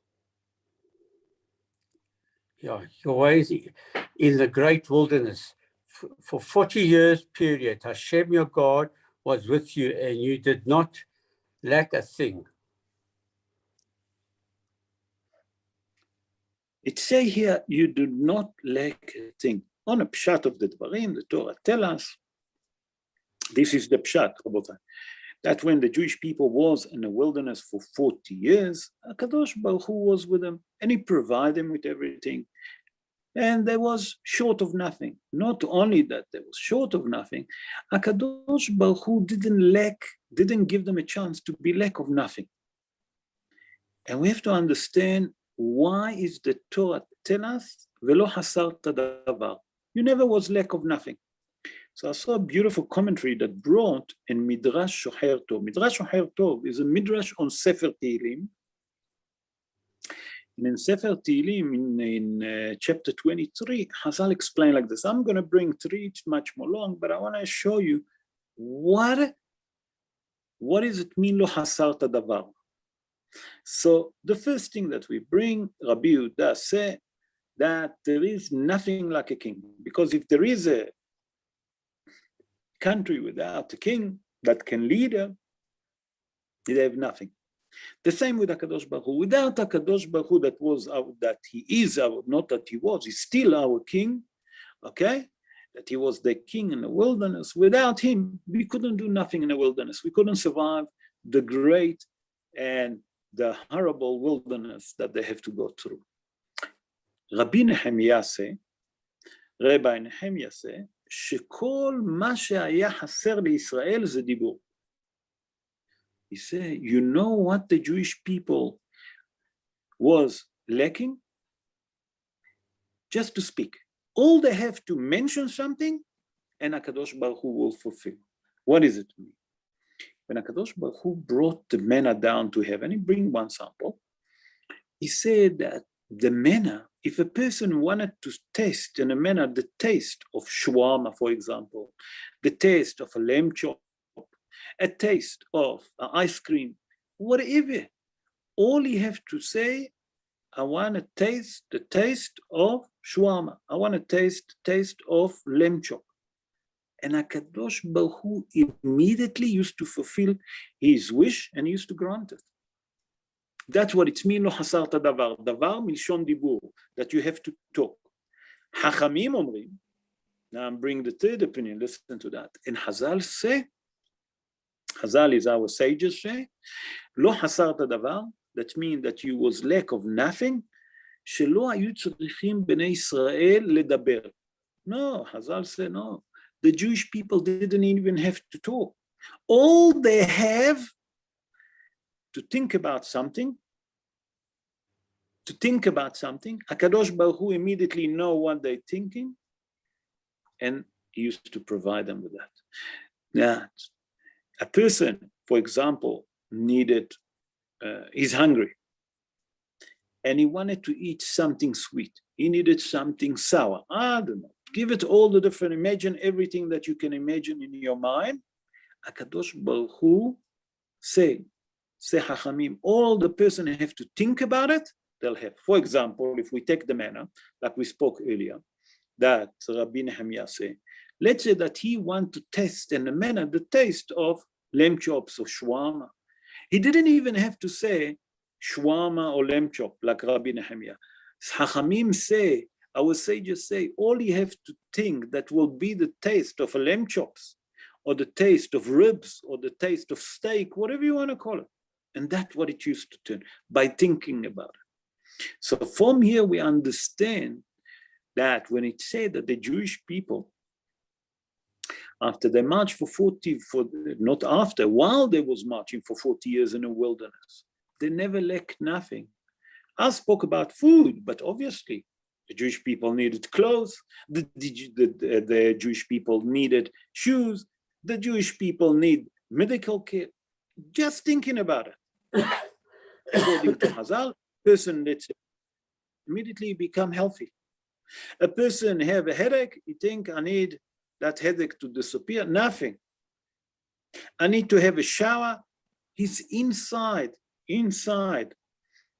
Your ways in the great wilderness. For 40 years period, Hashem your God was with you and you did not lack a thing. It say here, you do not lack a thing. On a pshat of the Devarim, the Torah tells us, this is the pshat, that when the Jewish people was in the wilderness for 40 years, HaKadosh Baruch Hu was with them, and he provided them with everything. And there was short of nothing. Not only that there was short of nothing, HaKadosh Baruch Hu didn't give them a chance to be lack of nothing. And we have to understand, why is the Torah tell us, Velo hasarta davar? You never was lack of nothing. So I saw a beautiful commentary that brought in Midrash Shoher Tov. Midrash Shoher Tov is a midrash on Sefer Tehillim. And in Sefer Tehillim, in chapter 23, Hazal explained like this. I'm going to bring 3, it's much more long, but I want to show you what What does it mean, lo hasarta davar? So the first thing that we bring, Rabbi Yehuda say that there is nothing like a king, because if there is a country without a king that can lead them, they have nothing. The same with HaKadosh Baruch Hu. Without HaKadosh Baruch Hu, that he is our, not that he was, he's still our king, okay? That he was the king in the wilderness. Without him, we couldn't do nothing in the wilderness. We couldn't survive the great and the horrible wilderness that they have to go through. Rabbi Nehemiah say, שכל מה שהיה חסר לישראל זה דיבור. He said, you know what the Jewish people was lacking? Just to speak. All they have to mention something, and HaKadosh Baruch Hu will fulfill. What does it mean? When HaKadosh Baruch Hu brought the manna down to heaven, he bring one sample. He said that the manna, if a person wanted to taste in a manna the taste of shawarma, for example, the taste of a lamb chop, a taste of ice cream, whatever, all you have to say, I want to taste the taste of shawarma. I want to taste the taste of lamb chop. And HaKadosh Baruch Hu immediately used to fulfill his wish and used to grant it. That's what it means, lo hasarta davar. Davar milshon dibur, that you have to talk. Hachamim omrim, now I'm bringing the third opinion, listen to that. And Hazal say, Hazal is our sages say, lo hasarta davar, that means that you was lack of nothing, שלא היו צריכים בני ישראל לדבר. No, Hazal say no. The Jewish people didn't even have to talk. All they have to think about something, HaKadosh Baruch Hu immediately know what they're thinking, and he used to provide them with that. Now, a person, for example, he's hungry, and he wanted to eat something sweet. He needed something sour. I don't know. Give it all the different, imagine everything that you can imagine in your mind. HaKadosh Baruch Hu say Hachamim, all the person have to think about it, they'll have. For example, if we take the manna, like we spoke earlier, that Rabbi Nehemiah say, let's say that he want to test in the manna the taste of lamb chops or shawarma. He didn't even have to say shawarma or lamb chop like Rabbi Nehemiah. Hachamim say, our sages say, all you have to think that will be the taste of a lamb chops, or the taste of ribs, or the taste of steak, whatever you want to call it. And that's what it used to turn, by thinking about it. So from here we understand that when it said that the Jewish people, after they marched while they was marching for 40 years in the wilderness, they never lacked nothing. I spoke about food, but obviously the Jewish people needed clothes, the Jewish people needed shoes, the Jewish people need medical care. Just thinking about it. According to Hazal, person that immediately become healthy. A person have a headache, you think I need that headache to disappear, nothing. I need to have a shower, he's inside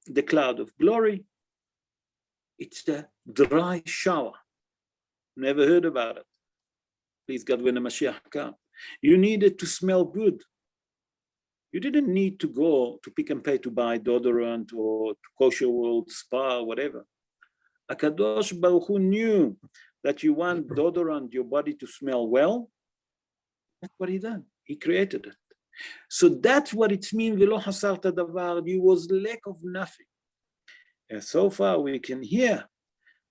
the cloud of glory. It's a dry shower. Never heard about it. Please God, when the Mashiach comes. You needed to smell good. You didn't need to go to Pick and Pay to buy deodorant or to Kosher World Spa, whatever. HaKadosh Baruch Hu knew that you want deodorant, your body to smell well. That's what he done. He created it. So that's what it means, v'lo hasarta davar, you was lack of nothing. And so far we can hear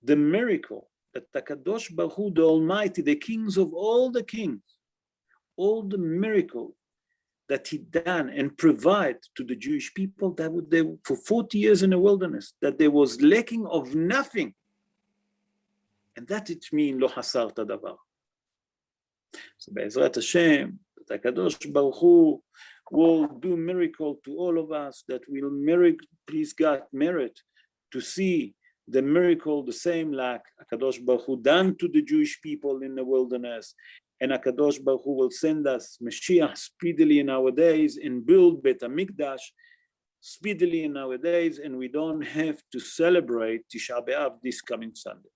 the miracle that HaKadosh Baruch Hu, the Almighty, the kings of all the kings, all the miracle that he done and provide to the Jewish people that they for 40 years in the wilderness, that there was lacking of nothing. And that it means lo hasarta davar. So Be'ezrat Hashem, that HaKadosh Baruch Hu will do miracle to all of us, that will merit, please God, merit to see the miracle, the same like HaKadosh Baruch Hu done to the Jewish people in the wilderness, and HaKadosh Baruch Hu will send us Mashiach speedily in our days and build Bet HaMikdash speedily in our days, and we don't have to celebrate Tisha B'Av this coming Sunday.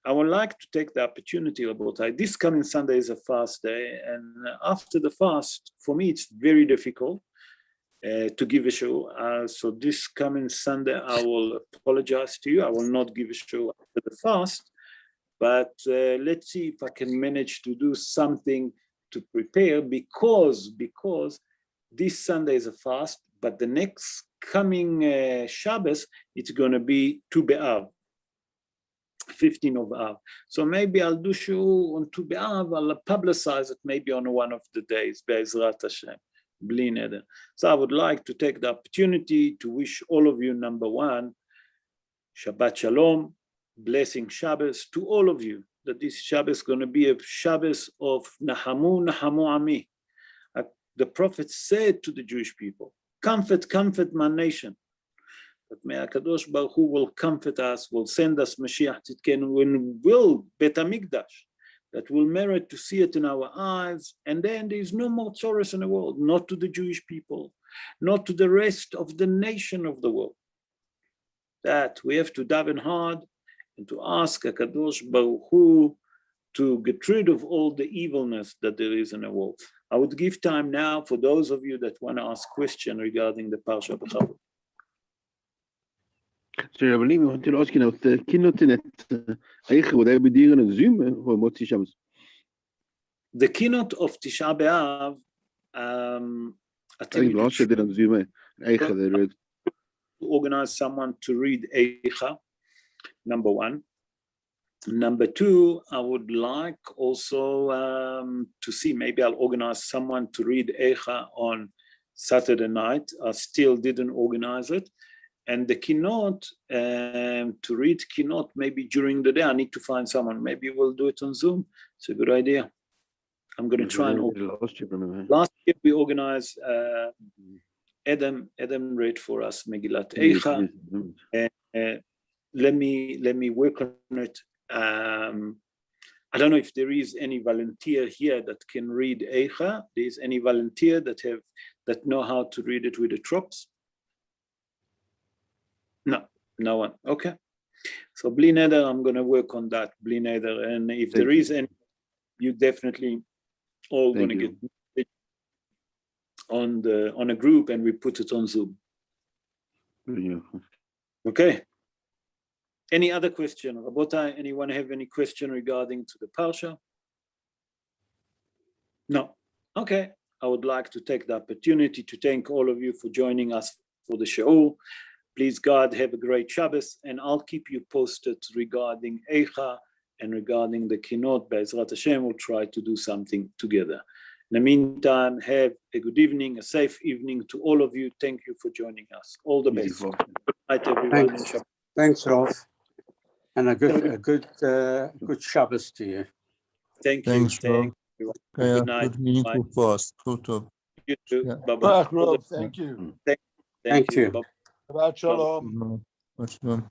I would like to take the opportunity about this coming Sunday is a fast day, and after the fast, for me, it's very difficult to give a show. So this coming Sunday, I will apologize to you. I will not give a show after the fast, but let's see if I can manage to do something to prepare, because this Sunday is a fast, but the next coming Shabbos, it's going to be Tu B'Av, 15 of Av. So maybe I'll do show on Tu B'Av. I'll publicize it maybe on one of the days, Be'ezrat Hashem, Bli Neder. So I would like to take the opportunity to wish all of you, number one, Shabbat Shalom, blessing Shabbos to all of you, that this Shabbos is going to be a Shabbos of Nahamu, Nahamu Ami. The prophet said to the Jewish people, comfort, comfort my nation. But may HaKadosh Baruch Hu will comfort us, will send us Mashiach Tzidkenu, and will Bet HaMikdash, that will merit to see it in our eyes, and then there is no more tzoros in the world, not to the Jewish people, not to the rest of the nation of the world. That we have to daven hard and to ask HaKadosh Baruch Hu to get rid of all the evilness that there is in the world. I would give time now for those of you that want to ask questions regarding the Parsha B'Chavod. So, Rabbi, I want to ask you now, the keynote would they be doing on Zoom or what's the Shabbos? The keynote of Tisha B'Av, I think last year they did on Zoom. They read. Organize someone to read Eicha, number one. Number two, I would like also to see, maybe I'll organize someone to read Eicha on Saturday night. I still didn't organize it. And the keynote, to read keynote maybe during the day, I need to find someone. Maybe we'll do it on Zoom. It's a good idea. I'm going to try and organize. Last year we organized, Adam read for us Megillat Eicha. Let me work on it. I don't know if there is any volunteer here that can read Eicha. There is any volunteer that know how to read it with the tropes? No one. Okay. So Bli Neder, I'm going to work on that, Bli Neder. And if there is any, you definitely all going to get it on a group, and we put it on Zoom. Okay. Any other question? Rabotai, anyone have any question regarding to the Parsha? No. Okay. I would like to take the opportunity to thank all of you for joining us for the She'ur. Please, God, have a great Shabbos, and I'll keep you posted regarding Eicha and regarding the Kinot. Be'ezrat Hashem, we'll try to do something together. In the meantime, have a good evening, a safe evening to all of you. Thank you for joining us. All the best. Good night, everyone. Thanks, Rolf. And a good Shabbos to you. Thank you. Thanks, Rob. Good night. Good meaningful fast. Good. You too. Yeah. Bye-bye. Rob, thank you. Thank you. you. Bye-bye. Shabbat Shalom. Shalom.